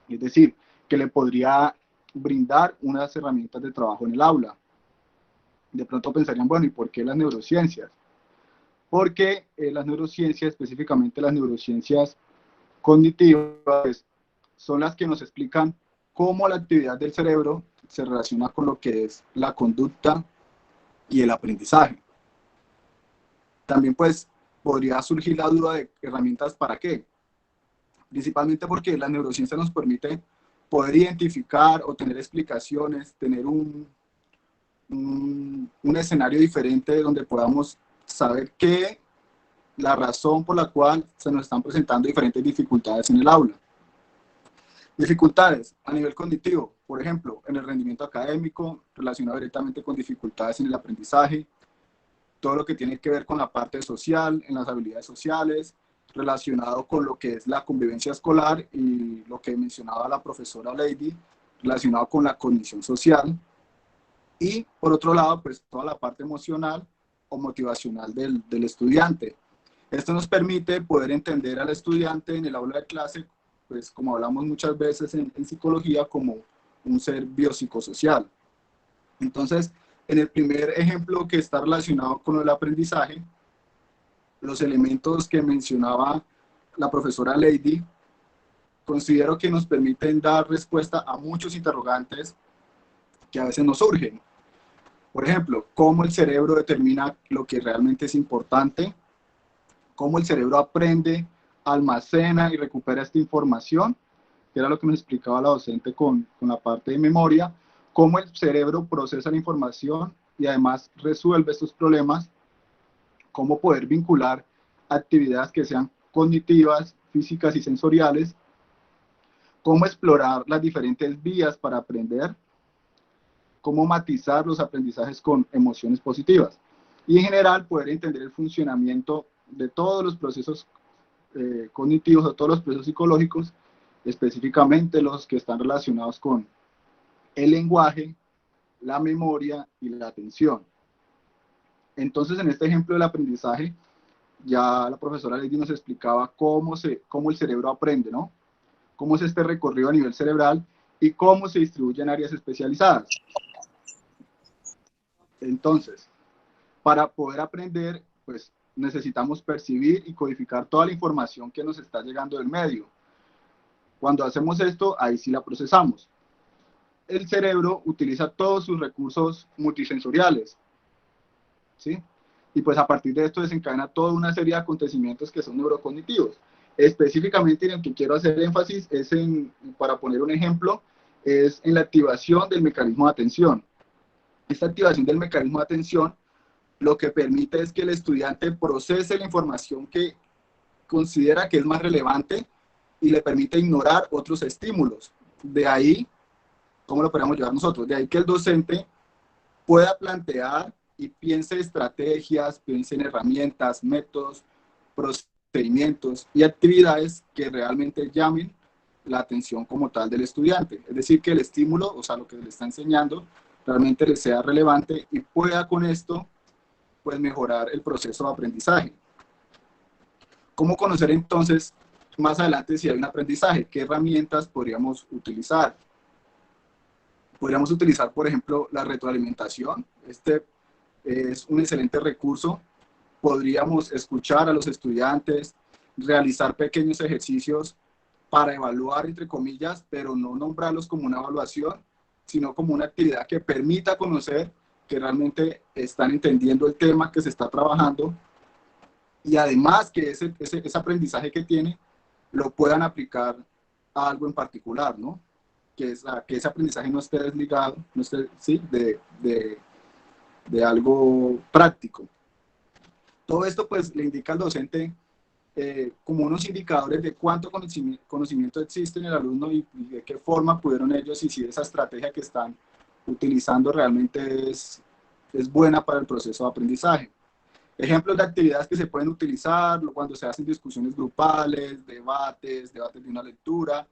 Es decir, que le podría brindar unas herramientas de trabajo en el aula. De pronto pensarían, bueno, ¿y por qué las neurociencias? Porque las neurociencias, específicamente las neurociencias cognitivas, son las que nos explican cómo la actividad del cerebro se relaciona con lo que es la conducta y el aprendizaje. También pues podría surgir la duda de herramientas para qué. Principalmente porque la neurociencia nos permite poder identificar o tener explicaciones, tener un escenario diferente donde podamos saber que la razón por la cual se nos están presentando diferentes dificultades en el aula. Dificultades a nivel cognitivo, por ejemplo, en el rendimiento académico, relacionado directamente con dificultades en el aprendizaje, todo lo que tiene que ver con la parte social, en las habilidades sociales, relacionado con lo que es la convivencia escolar y lo que mencionaba la profesora Lady, relacionado con la cognición social. Y por otro lado, pues toda la parte emocional o motivacional del estudiante. Esto nos permite poder entender al estudiante en el aula de clase, pues como hablamos muchas veces en psicología, como un ser biopsicosocial. Entonces, en el primer ejemplo que está relacionado con el aprendizaje, los elementos que mencionaba la profesora Lady, considero que nos permiten dar respuesta a muchos interrogantes que a veces nos surgen. Por ejemplo, cómo el cerebro determina lo que realmente es importante, cómo el cerebro aprende, almacena y recupera esta información, que era lo que nos explicaba la docente con la parte de memoria, cómo el cerebro procesa la información y además resuelve estos problemas, cómo poder vincular actividades que sean cognitivas, físicas y sensoriales, cómo explorar las diferentes vías para aprender, cómo matizar los aprendizajes con emociones positivas y en general poder entender el funcionamiento de todos los procesos cognitivos, de todos los procesos psicológicos, específicamente los que están relacionados con el lenguaje, la memoria y la atención. Entonces, en este ejemplo del aprendizaje, ya la profesora Lady nos explicaba cómo el cerebro aprende, ¿no? Cómo es este recorrido a nivel cerebral y cómo se distribuye en áreas especializadas. Entonces, para poder aprender, pues necesitamos percibir y codificar toda la información que nos está llegando del medio. Cuando hacemos esto, ahí sí la procesamos. El cerebro utiliza todos sus recursos multisensoriales, ¿sí? Y pues a partir de esto desencadena toda una serie de acontecimientos que son neurocognitivos. Específicamente en el que quiero hacer énfasis es para poner un ejemplo, es en la activación del mecanismo de atención. Esta activación del mecanismo de atención lo que permite es que el estudiante procese la información que considera que es más relevante y le permite ignorar otros estímulos. de ahí, ¿cómo lo podríamos llevar nosotros? De ahí que el docente pueda plantear y piense estrategias, piense en herramientas, métodos, procedimientos y actividades que realmente llamen la atención como tal del estudiante. Es decir, que el estímulo, o sea, lo que le está enseñando, realmente le sea relevante y pueda con esto, pues, mejorar el proceso de aprendizaje. ¿Cómo conocer entonces más adelante si hay un aprendizaje? ¿Qué herramientas podríamos utilizar? Podríamos utilizar, por ejemplo, la retroalimentación. Este es un excelente recurso. Podríamos escuchar a los estudiantes, realizar pequeños ejercicios para evaluar, entre comillas, pero no nombrarlos como una evaluación, sino como una actividad que permita conocer que realmente están entendiendo el tema que se está trabajando y además que ese aprendizaje que tiene lo puedan aplicar a algo en particular, ¿no? Que ese aprendizaje no esté desligado, no esté, ¿sí? de algo práctico. Todo esto pues le indica al docente como unos indicadores de cuánto conocimiento existe en el alumno y de qué forma pudieron ellos y si esa estrategia que están utilizando realmente es buena para el proceso de aprendizaje. Ejemplos de actividades que se pueden utilizar cuando se hacen discusiones grupales, debates de una lectura,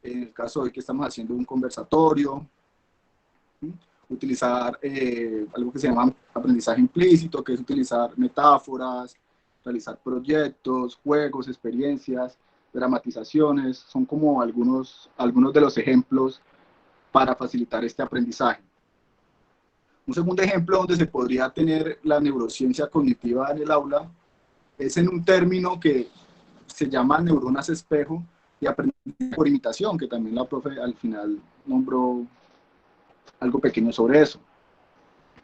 en el caso de hoy que estamos haciendo un conversatorio, utilizar algo que se llama aprendizaje implícito, que es utilizar metáforas, realizar proyectos, juegos, experiencias, dramatizaciones, son como algunos de los ejemplos para facilitar este aprendizaje. Un segundo ejemplo donde se podría tener la neurociencia cognitiva en el aula es en un término que se llama neuronas espejo y aprendizaje por imitación, que también la profe al final nombró algo pequeño sobre eso,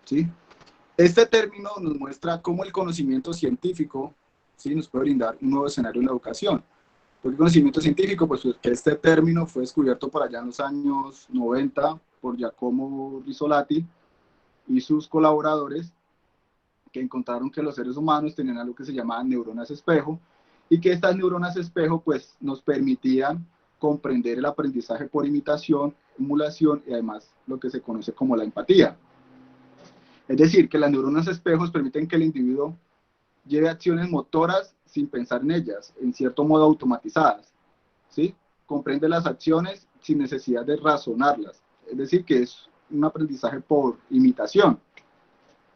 ¿sí? Este término nos muestra cómo el conocimiento científico, ¿sí?, nos puede brindar un nuevo escenario en la educación. ¿Por qué conocimiento científico? Pues que este término fue descubierto por allá en los años 90 por Giacomo Rizzolatti y sus colaboradores, que encontraron que los seres humanos tenían algo que se llamaba neuronas espejo y que estas neuronas espejo pues nos permitían comprender el aprendizaje por imitación, emulación y además lo que se conoce como la empatía. Es decir, que las neuronas espejos permiten que el individuo lleve acciones motoras sin pensar en ellas, en cierto modo automatizadas, ¿sí? Comprende las acciones sin necesidad de razonarlas, es decir, que es un aprendizaje por imitación.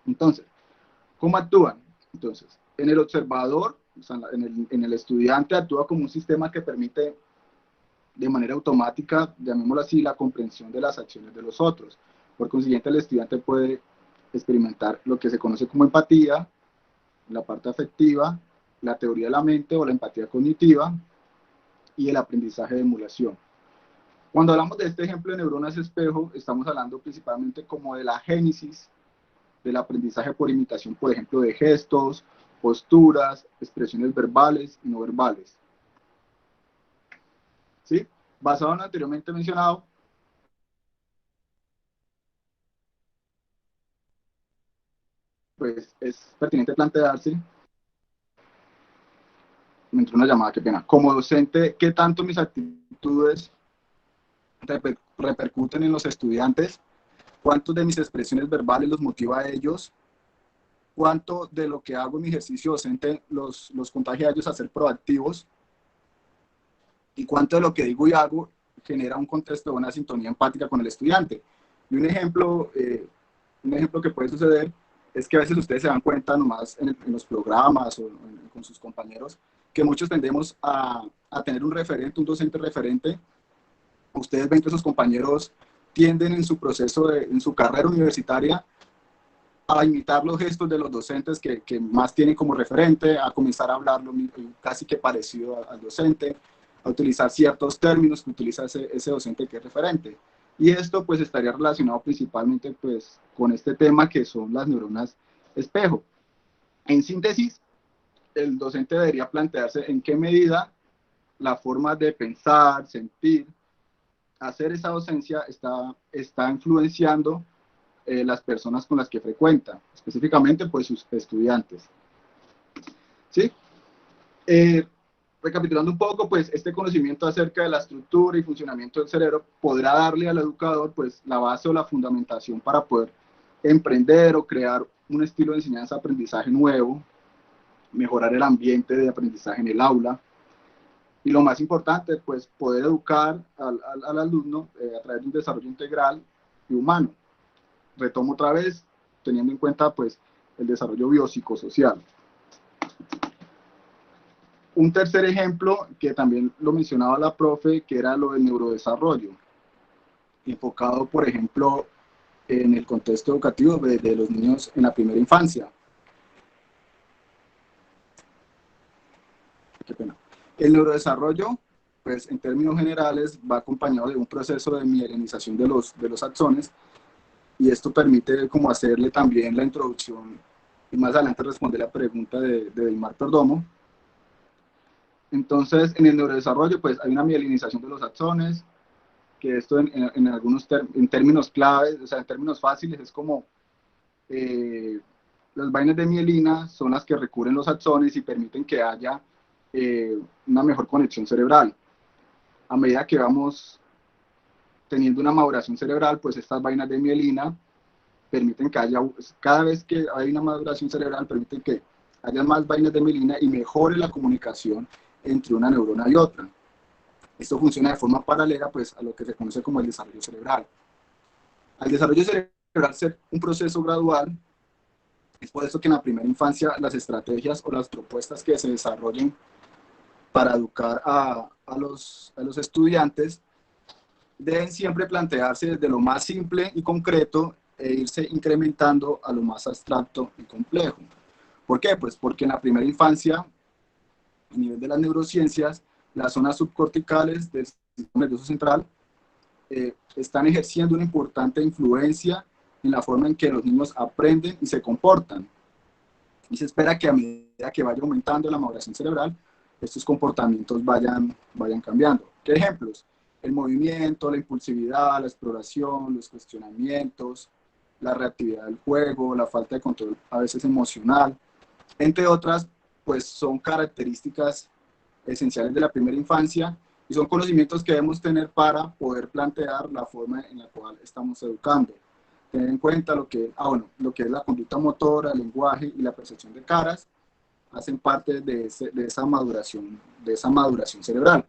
Entonces, ¿cómo actúan? Entonces, en el observador, o sea, en el estudiante actúa como un sistema que permite de manera automática, llamémoslo así, la comprensión de las acciones de los otros. Por consiguiente, el estudiante puede experimentar lo que se conoce como empatía, la parte afectiva, la teoría de la mente o la empatía cognitiva y el aprendizaje de emulación. Cuando hablamos de este ejemplo de neuronas espejo, estamos hablando principalmente como de la génesis del aprendizaje por imitación, por ejemplo, de gestos, posturas, expresiones verbales y no verbales. ¿Sí? Basado en lo anteriormente mencionado, pues es pertinente plantearse, me entró una llamada, qué pena, como docente, ¿qué tanto mis actitudes repercuten en los estudiantes? ¿Cuánto de mis expresiones verbales los motiva a ellos? ¿Cuánto de lo que hago en mi ejercicio docente los contagia a ellos a ser proactivos? ¿Y cuánto de lo que digo y hago genera un contexto de una sintonía empática con el estudiante? Y un ejemplo que puede suceder es que a veces ustedes se dan cuenta nomás en los programas o con sus compañeros que muchos tendemos a tener un referente, un docente referente. Ustedes ven que sus compañeros tienden en su proceso, en su carrera universitaria, a imitar los gestos de los docentes que más tienen como referente, a comenzar a hablarlo casi que parecido al docente, a utilizar ciertos términos que utiliza ese docente que es referente. Y esto pues estaría relacionado principalmente pues con este tema que son las neuronas espejo. En síntesis, el docente debería plantearse en qué medida la forma de pensar, sentir, hacer esa docencia está influenciando las personas con las que frecuenta, específicamente pues sus estudiantes. ¿Sí? recapitulando un poco, pues este conocimiento acerca de la estructura y funcionamiento del cerebro podrá darle al educador pues la base o la fundamentación para poder emprender o crear un estilo de enseñanza-aprendizaje nuevo, mejorar el ambiente de aprendizaje en el aula y lo más importante, pues poder educar al alumno a través de un desarrollo integral y humano. Retomo otra vez, teniendo en cuenta pues el desarrollo biopsicosocial. Un tercer ejemplo, que también lo mencionaba la profe, que era lo del neurodesarrollo, enfocado, por ejemplo, en el contexto educativo de los niños en la primera infancia. Qué pena. El neurodesarrollo, pues en términos generales, va acompañado de un proceso de mielinización de los axones, y esto permite como hacerle también la introducción, y más adelante responder la pregunta de Dilmar Perdomo. Entonces, en el neurodesarrollo, pues hay una mielinización de los axones, que esto en algunos en términos claves, o sea, en términos fáciles, es como las vainas de mielina son las que recubren los axones y permiten que haya una mejor conexión cerebral. A medida que vamos teniendo una maduración cerebral, pues estas vainas de mielina permiten que haya, cada vez que hay una maduración cerebral, permiten que haya más vainas de mielina y mejore la comunicación entre una neurona y otra. Esto funciona de forma paralela pues, a lo que se conoce como el desarrollo cerebral. Al desarrollo cerebral ser un proceso gradual, es por eso que en la primera infancia las estrategias o las propuestas que se desarrollen para educar a los estudiantes deben siempre plantearse desde lo más simple y concreto e irse incrementando a lo más abstracto y complejo. ¿Por qué? Pues porque en la primera infancia, a nivel de las neurociencias, las zonas subcorticales del sistema nervioso central están ejerciendo una importante influencia en la forma en que los niños aprenden y se comportan. Y se espera que a medida que vaya aumentando la maduración cerebral, estos comportamientos vayan cambiando. ¿Qué ejemplos? El movimiento, la impulsividad, la exploración, los cuestionamientos, la reactividad del juego, la falta de control a veces emocional, entre otras, pues son características esenciales de la primera infancia y son conocimientos que debemos tener para poder plantear la forma en la cual estamos educando. Tener en cuenta lo que es la conducta motora, el lenguaje y la percepción de caras, hacen parte de esa maduración cerebral.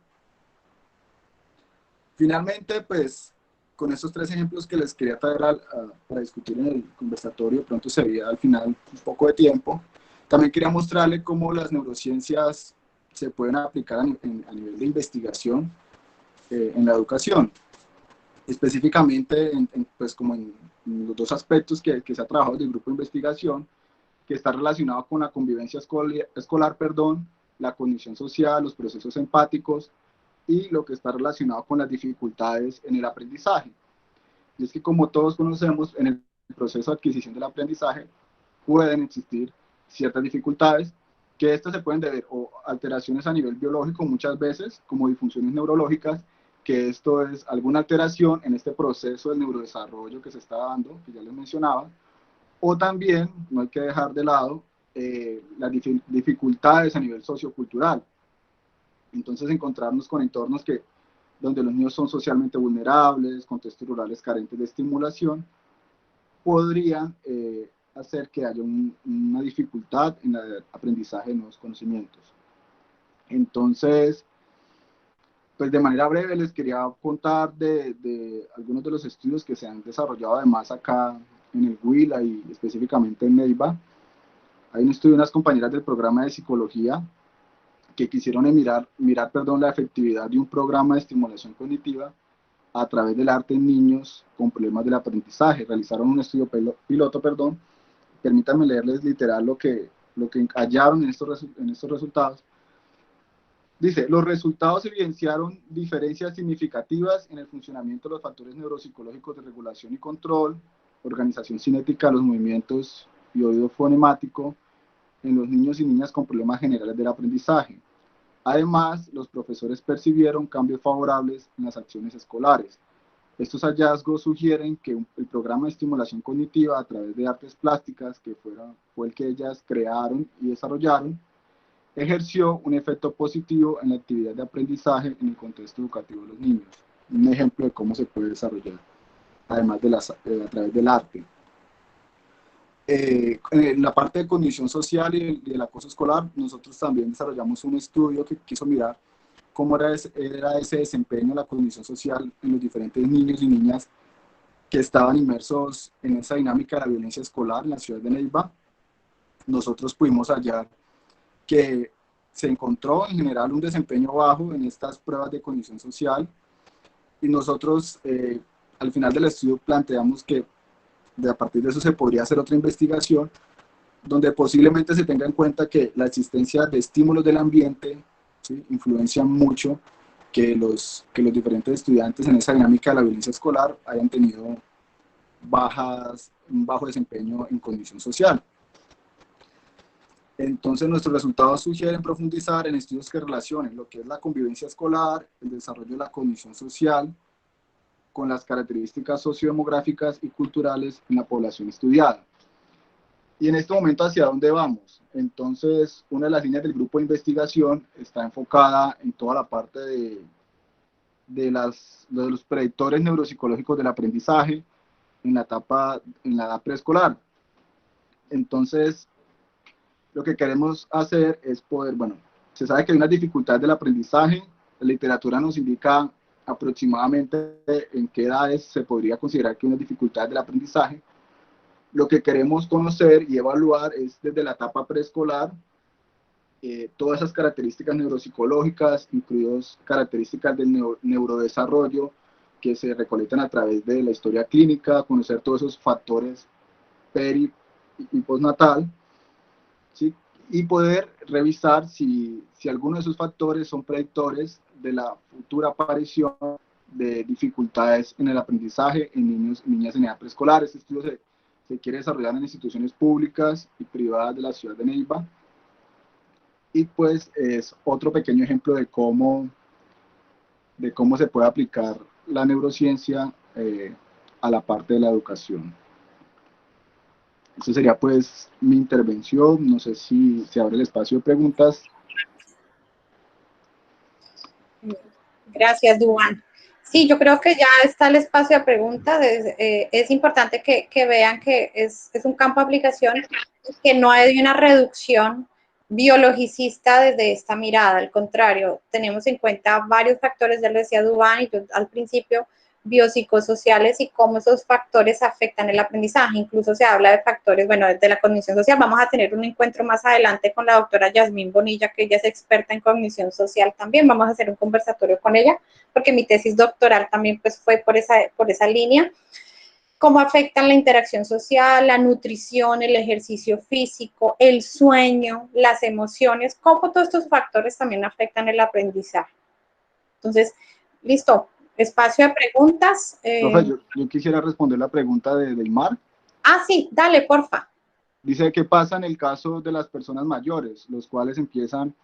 Finalmente, pues, con estos tres ejemplos que les quería traer para discutir en el conversatorio, pronto se veía al final un poco de tiempo, también quería mostrarle cómo las neurociencias se pueden aplicar a nivel de investigación en la educación. Específicamente, pues como en los dos aspectos que se ha trabajado del grupo de investigación, que está relacionado con la convivencia escolar, la cognición social, los procesos empáticos y lo que está relacionado con las dificultades en el aprendizaje. Y es que como todos conocemos, en el proceso de adquisición del aprendizaje pueden existir ciertas dificultades, que estas se pueden deber o alteraciones a nivel biológico muchas veces, como disfunciones neurológicas, que esto es alguna alteración en este proceso del neurodesarrollo que se está dando, que ya les mencionaba, o también, no hay que dejar de lado, las dificultades a nivel sociocultural. Entonces encontrarnos con entornos donde los niños son socialmente vulnerables, contextos rurales carentes de estimulación, podría hacer que haya una dificultad en el aprendizaje de nuevos conocimientos. Entonces, pues de manera breve les quería contar de algunos de los estudios que se han desarrollado además acá en el Huila y específicamente en Neiva. Hay un estudio de unas compañeras del programa de psicología que quisieron mirar la efectividad de un programa de estimulación cognitiva a través del arte en niños con problemas del aprendizaje. Realizaron un estudio piloto. Permítanme leerles literal lo que hallaron en estos resultados. Dice, los resultados evidenciaron diferencias significativas en el funcionamiento de los factores neuropsicológicos de regulación y control, organización cinética de los movimientos y oído fonemático en los niños y niñas con problemas generales del aprendizaje. Además, los profesores percibieron cambios favorables en las acciones escolares. Estos hallazgos sugieren que el programa de estimulación cognitiva a través de artes plásticas, que fue el que ellas crearon y desarrollaron, ejerció un efecto positivo en la actividad de aprendizaje en el contexto educativo de los niños. Un ejemplo de cómo se puede desarrollar, además de a través del arte. En la parte de condición social y del acoso escolar, nosotros también desarrollamos un estudio que quiso mirar cómo era ese desempeño, la condición social en los diferentes niños y niñas que estaban inmersos en esa dinámica de la violencia escolar en la ciudad de Neiva. Nosotros pudimos hallar que se encontró en general un desempeño bajo en estas pruebas de condición social, y nosotros al final del estudio planteamos que a partir de eso se podría hacer otra investigación donde posiblemente se tenga en cuenta que la existencia de estímulos del ambiente, ¿sí?, influencian mucho que los diferentes estudiantes en esa dinámica de la violencia escolar hayan tenido un bajo desempeño en condición social. Entonces nuestros resultados sugieren profundizar en estudios que relacionen lo que es la convivencia escolar, el desarrollo de la condición social, con las características sociodemográficas y culturales en la población estudiada. Y en este momento, ¿hacia dónde vamos? Entonces, una de las líneas del grupo de investigación está enfocada en toda la parte de los predictores neuropsicológicos del aprendizaje en la edad preescolar. Entonces, lo que queremos hacer es poder, bueno, se sabe que hay unas dificultades del aprendizaje, la literatura nos indica aproximadamente en qué edades se podría considerar que hay unas dificultades del aprendizaje. Lo que queremos conocer y evaluar es desde la etapa preescolar todas esas características neuropsicológicas, incluidas características del neurodesarrollo que se recolectan a través de la historia clínica, conocer todos esos factores peri y postnatal, ¿sí?, y poder revisar si algunos de esos factores son predictores de la futura aparición de dificultades en el aprendizaje en niños y niñas en edad preescolar. Este estudio se quiere desarrollar en instituciones públicas y privadas de la ciudad de Neiva, y pues es otro pequeño ejemplo de cómo se puede aplicar la neurociencia a la parte de la educación. Esa sería pues mi intervención. No sé si se abre el espacio de preguntas. Gracias, Duván. Sí, yo creo que ya está el espacio de preguntas. Es importante que vean que es un campo de aplicación, que no hay una reducción biologicista desde esta mirada. Al contrario, tenemos en cuenta varios factores, ya lo decía Duván, y yo al principio, biopsicosociales, y cómo esos factores afectan el aprendizaje. Incluso se habla de factores, bueno, de la cognición social. Vamos a tener un encuentro más adelante con la doctora Yasmín Bonilla, que ella es experta en cognición social también. Vamos a hacer un conversatorio con ella, porque mi tesis doctoral también pues fue por esa línea. Cómo afectan la interacción social, la nutrición, el ejercicio físico, el sueño, las emociones, cómo todos estos factores también afectan el aprendizaje. Entonces, listo. Espacio de preguntas. Profe, yo quisiera responder la pregunta de Deymar. Ah, sí, dale, porfa. Dice, ¿qué pasa en el caso de las personas mayores, los cuales empiezan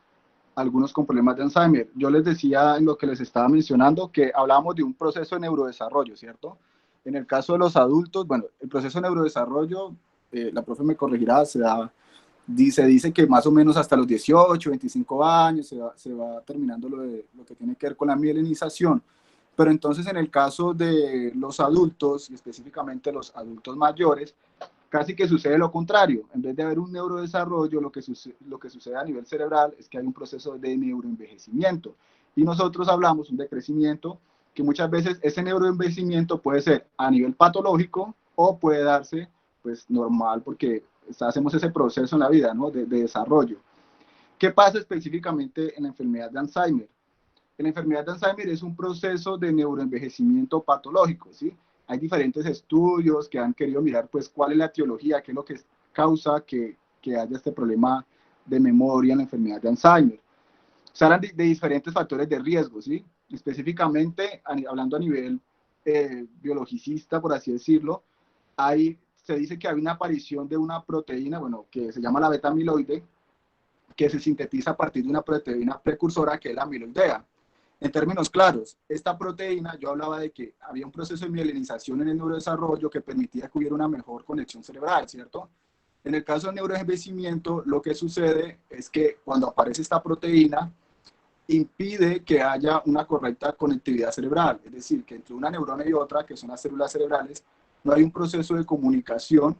algunos con problemas de Alzheimer? Yo les decía en lo que les estaba mencionando que hablábamos de un proceso de neurodesarrollo, ¿cierto? En el caso de los adultos, bueno, el proceso de neurodesarrollo, la profe me corregirá, se dice que más o menos hasta los 18, 25 años se va terminando lo que tiene que ver con la mielinización. Pero entonces en el caso de los adultos, y específicamente los adultos mayores, casi que sucede lo contrario. En vez de haber un neurodesarrollo, lo que sucede a nivel cerebral es que hay un proceso de neuroenvejecimiento. Y nosotros hablamos de crecimiento, que muchas veces ese neuroenvejecimiento puede ser a nivel patológico o puede darse pues normal, porque hacemos ese proceso en la vida, ¿no?, de desarrollo. ¿Qué pasa específicamente en la enfermedad de Alzheimer? La enfermedad de Alzheimer es un proceso de neuroenvejecimiento patológico, ¿sí? Hay diferentes estudios que han querido mirar, pues, cuál es la etiología, qué es lo que causa que haya este problema de memoria en la enfermedad de Alzheimer. Se hablan de diferentes factores de riesgo, ¿sí? Específicamente, hablando a nivel biologicista, por así decirlo, se dice que hay una aparición de una proteína, bueno, que se llama la beta-amiloide, que se sintetiza a partir de una proteína precursora que es la amiloidea. En términos claros, esta proteína, yo hablaba de que había un proceso de mielinización en el neurodesarrollo que permitía que hubiera una mejor conexión cerebral, ¿cierto? En el caso del neuroenvejecimiento, lo que sucede es que cuando aparece esta proteína, impide que haya una correcta conectividad cerebral, es decir, que entre una neurona y otra, que son las células cerebrales, no hay un proceso de comunicación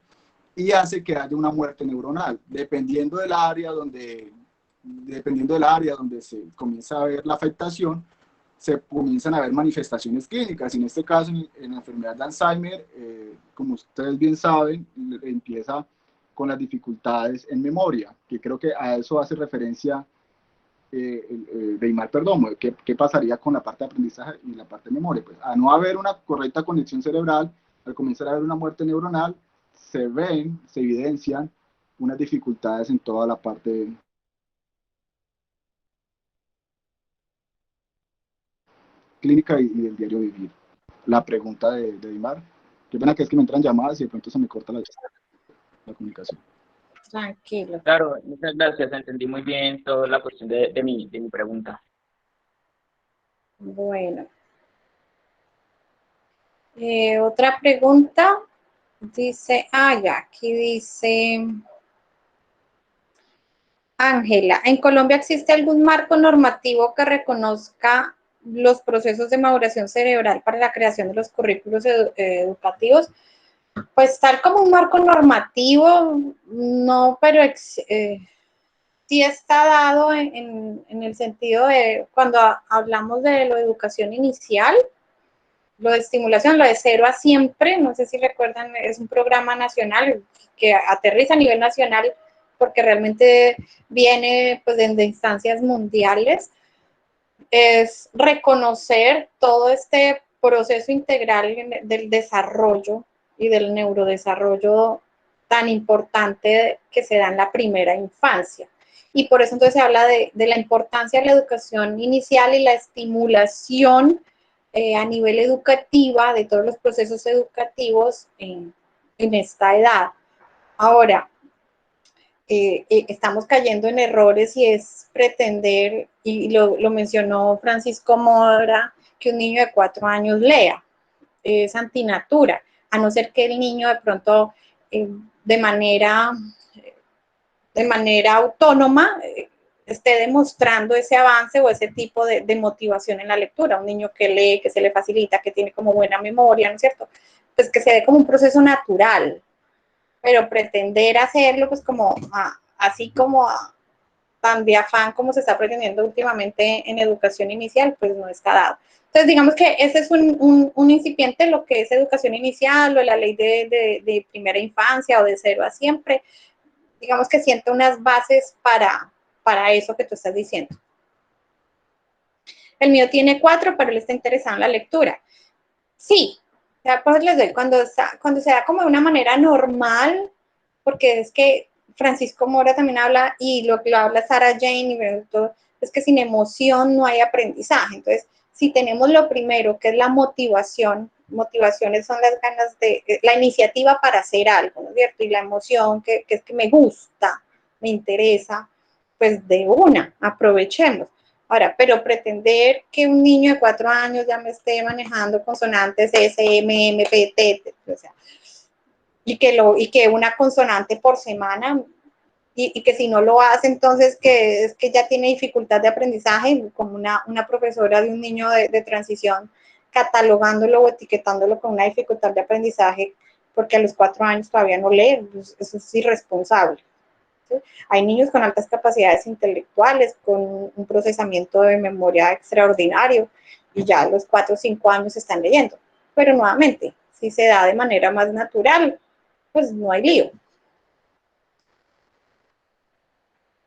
y hace que haya una muerte neuronal, dependiendo del área donde se comienza a ver la afectación, se comienzan a ver manifestaciones clínicas. En este caso, en la enfermedad de Alzheimer, como ustedes bien saben, empieza con las dificultades en memoria, que creo que a eso hace referencia Deimar Perdomo. ¿Qué pasaría con la parte de aprendizaje y la parte de memoria? Pues a no haber una correcta conexión cerebral, al comenzar a haber una muerte neuronal, se evidencian unas dificultades en toda la parte clínica y del diario vivir. La pregunta de Dimar, qué pena que es que me entran llamadas y de pronto se me corta la comunicación. Tranquilo. Claro, muchas gracias. Entendí muy bien toda la cuestión de mi pregunta. Bueno. Otra pregunta. Dice, ya, aquí dice Ángela, ¿en Colombia existe algún marco normativo que reconozca los procesos de maduración cerebral para la creación de los currículos educativos? Pues tal como un marco normativo, no, pero sí está dado en el sentido de cuando hablamos de la educación inicial, lo de estimulación, lo de 0 a siempre, no sé si recuerdan, es un programa nacional que aterriza a nivel nacional porque realmente viene pues de instancias mundiales, es reconocer todo este proceso integral del desarrollo y del neurodesarrollo tan importante que se da en la primera infancia. Y por eso entonces se habla de la importancia de la educación inicial y la estimulación a nivel educativa de todos los procesos educativos en esta edad. Ahora, estamos cayendo en errores y es pretender, y lo mencionó Francisco Mora, que un niño de 4 años lea. Es antinatura, a no ser que el niño de pronto de manera autónoma esté demostrando ese avance o ese tipo de motivación en la lectura. Un niño que lee, que se le facilita, que tiene como buena memoria, ¿no es cierto? Pues que se ve como un proceso natural, pero pretender hacerlo pues como así como tan de afán como se está pretendiendo últimamente en educación inicial, pues no está dado. Entonces, digamos que ese es un incipiente, lo que es educación inicial o la ley de primera infancia o de 0 a siempre, digamos que siente unas bases para eso que tú estás diciendo. El mío tiene 4, pero él está interesado en la lectura. Sí, ya pues les doy, cuando se da como de una manera normal, porque es que Francisco Mora también habla, y lo que lo habla Sarah Jane, y todo, es que sin emoción no hay aprendizaje. Entonces, si tenemos lo primero, que es la motivación, motivaciones son las ganas la iniciativa para hacer algo, ¿no es cierto? Y la emoción, que es que me gusta, me interesa, pues de una, aprovechemos. Ahora, pero pretender que un niño de 4 años ya me esté manejando consonantes S, M, M, P, T, o sea, y que una consonante por semana, y que si no lo hace, entonces que es que ya tiene dificultad de aprendizaje, como una profesora de un niño de transición, catalogándolo o etiquetándolo con una dificultad de aprendizaje, porque a los 4 años todavía no lee, pues eso es irresponsable. ¿Sí? Hay niños con altas capacidades intelectuales, con un procesamiento de memoria extraordinario, y ya a los 4 o 5 años están leyendo. Pero nuevamente, si se da de manera más natural, pues no hay lío.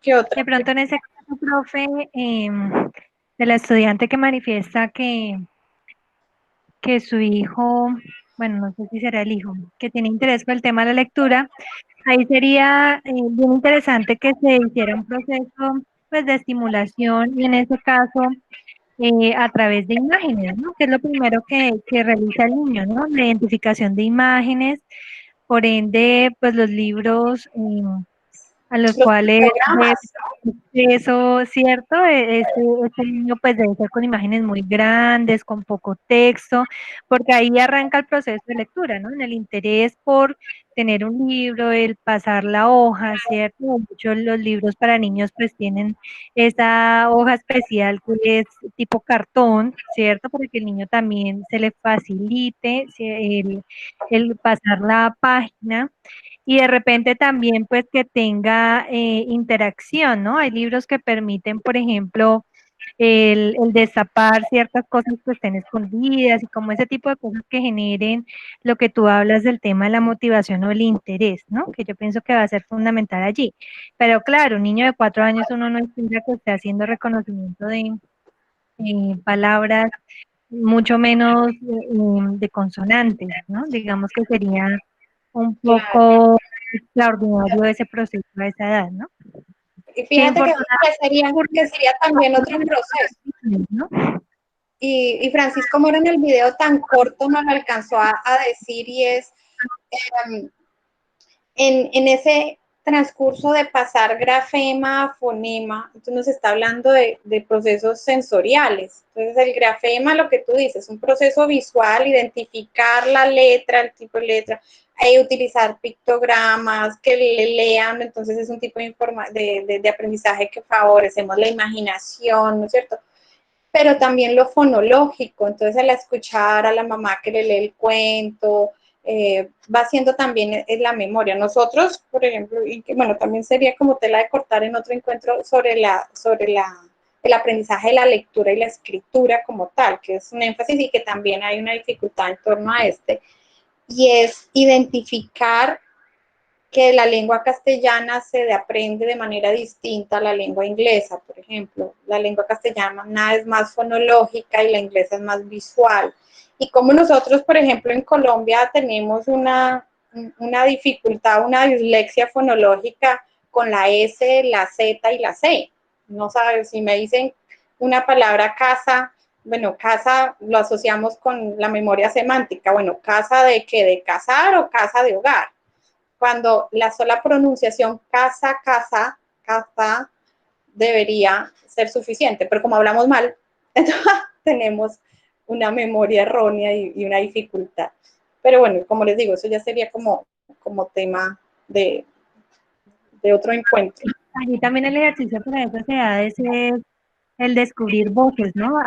¿Qué otra? De pronto en ese caso, profe, de la estudiante que manifiesta que su hijo, bueno, no sé si será el hijo, que tiene interés por el tema de la lectura, ahí sería bien interesante que se hiciera un proceso pues, de estimulación y en ese caso a través de imágenes, ¿no? Que es lo primero que realiza el niño, ¿no? La identificación de imágenes, por ende, pues los libros a los Los cuales de programas, eso, ¿cierto? Este niño pues debe ser con imágenes muy grandes, con poco texto, porque ahí arranca el proceso de lectura, ¿no? En el interés por tener un libro, el pasar la hoja, ¿cierto? Muchos los libros para niños pues tienen esa hoja especial que es tipo cartón, ¿cierto? Para que el niño también se le facilite el pasar la página y de repente también pues que tenga interacción, ¿no? Hay libros que permiten, por ejemplo, el destapar ciertas cosas que estén escondidas y como ese tipo de cosas que generen lo que tú hablas del tema de la motivación o el interés, ¿no? Que yo pienso que va a ser fundamental allí. Pero claro, un niño de 4 años uno no espera que esté haciendo reconocimiento de palabras, mucho menos de consonantes, ¿no? Digamos que sería un Claro. poco extraordinario ese proceso a esa edad, ¿no? Y Que fíjate que sería también otro proceso. ¿no? Y Francisco Mora en el video tan corto nos lo alcanzó a decir y es em, en ese transcurso de pasar grafema a fonema, entonces nos está hablando de procesos sensoriales. Entonces el grafema, lo que tú dices, es un proceso visual, identificar la letra, el tipo de letra, utilizar pictogramas, que le lean, entonces es un tipo de aprendizaje que favorecemos la imaginación, ¿no es cierto? Pero también lo fonológico, entonces al escuchar a la mamá que le lee el cuento, va haciendo también es la memoria. Nosotros, por ejemplo, y que, bueno, también sería como tela de cortar en otro encuentro sobre el aprendizaje de la lectura y la escritura como tal, que es un énfasis y que también hay una dificultad en torno a este, y es identificar que la lengua castellana se aprende de manera distinta a la lengua inglesa, por ejemplo. La lengua castellana es más fonológica y la inglesa es más visual. Y como nosotros, por ejemplo, en Colombia tenemos una dificultad, una dislexia fonológica con la S, la Z y la C. No sabes, si me dicen una palabra casa, bueno, casa lo asociamos con la memoria semántica. Bueno, ¿casa de qué? ¿De casar o casa de hogar? Cuando la sola pronunciación casa, casa, casa debería ser suficiente, pero como hablamos mal, entonces tenemos una memoria errónea y una dificultad. Pero bueno, como les digo, eso ya sería como tema de otro encuentro. Allí también el ejercicio para esas edades es el descubrir voces, ¿no?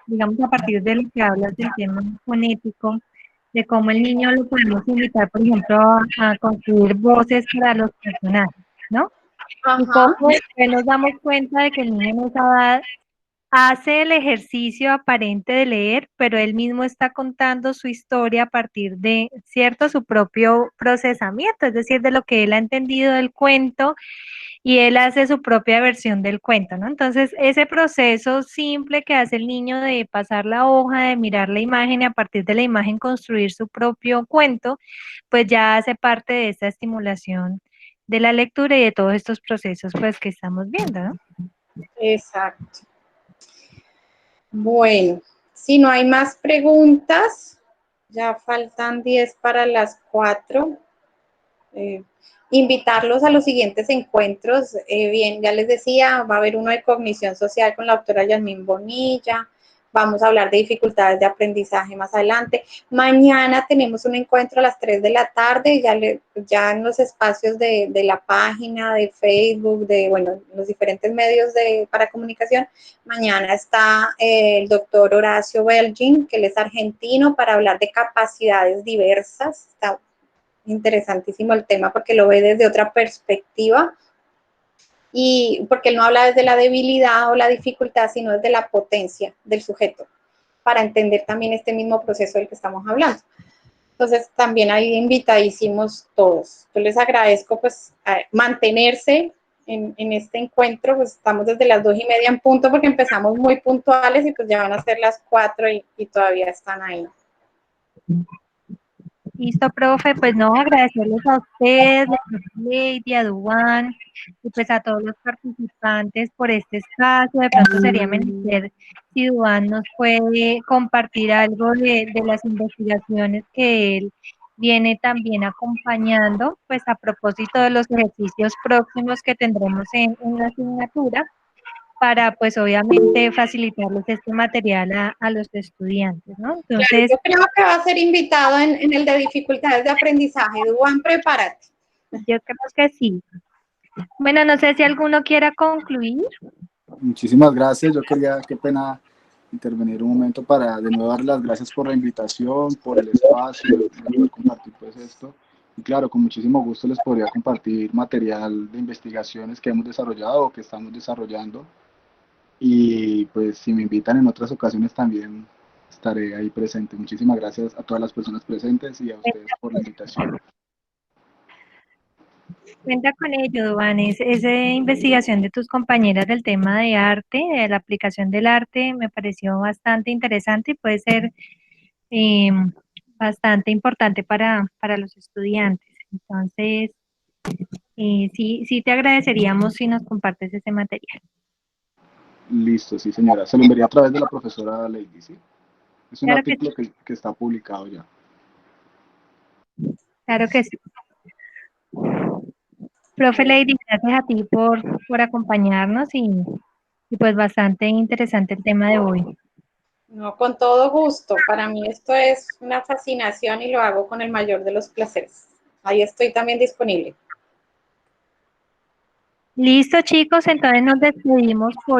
Digamos, a partir de lo que hablas del tema fonético, de cómo el niño lo podemos invitar, por ejemplo, a construir voces para los personajes, ¿no? Y cómo después nos damos cuenta de que el niño en esa edad hace el ejercicio aparente de leer, pero él mismo está contando su historia a partir de, ¿cierto?, su propio procesamiento, es decir, de lo que él ha entendido del cuento y él hace su propia versión del cuento, ¿no? Entonces, ese proceso simple que hace el niño de pasar la hoja, de mirar la imagen y a partir de la imagen construir su propio cuento, pues ya hace parte de esta estimulación de la lectura y de todos estos procesos pues que estamos viendo, ¿no? Exacto. Bueno, si no hay más preguntas, ya faltan 10 para las 4. Invitarlos a los siguientes encuentros. Bien, ya les decía, va a haber uno de cognición social con la doctora Yasmín Bonilla. Vamos a hablar de dificultades de aprendizaje más adelante. Mañana tenemos un encuentro a las 3 de la tarde, ya en los espacios de la página, de Facebook, bueno, los diferentes medios para comunicación. Mañana está el doctor Horacio Belgin, que él es argentino, para hablar de capacidades diversas. Está interesantísimo el tema porque lo ve desde otra perspectiva y porque él no habla desde la debilidad o la dificultad, sino desde la potencia del sujeto, para entender también este mismo proceso del que estamos hablando. Entonces, también ahí invitadísimos todos. Yo les agradezco, pues, mantenerse en este encuentro, pues estamos desde las 2:30 en punto, porque empezamos muy puntuales y pues ya van a ser las 4 y todavía están ahí. Listo, profe, pues no, agradecerles a ustedes, a Lady, a Duan, y pues a todos los participantes por este espacio. De pronto sería menester si Duan nos puede compartir algo de las investigaciones que él viene también acompañando, pues a propósito de los ejercicios próximos que tendremos en la asignatura. para pues obviamente facilitarles este material a los estudiantes, ¿no? Claro, Entonces, yo creo que va a ser invitado en el de dificultades de aprendizaje. Duan, prepárate. yo creo que sí. Bueno, no sé si alguno quiera concluir. Muchísimas gracias. Yo quería, qué pena intervenir un momento para de nuevo dar las gracias por la invitación, por el espacio, de poder compartir pues esto. Y claro, con muchísimo gusto les podría compartir material de investigaciones que hemos desarrollado o que estamos desarrollando. Y pues si me invitan en otras ocasiones también estaré ahí presente. Muchísimas gracias a todas las personas presentes y a ustedes por la invitación. Cuenta con ello, Duan, esa investigación de tus compañeras del tema de arte, de la aplicación del arte, me pareció bastante interesante y puede ser eh, bastante importante para los estudiantes. Entonces, sí te agradeceríamos si nos compartes ese material. Listo, sí señora. Se lo enviaría a través de la profesora Lady, ¿sí? Es un Claro que artículo que está publicado ya. Claro que sí. Profe Lady, gracias a ti por acompañarnos y pues bastante interesante el tema de hoy. No, con todo gusto. Para mí esto es una fascinación y lo hago con el mayor de los placeres. Ahí estoy también disponible. Listo, chicos, entonces nos despedimos por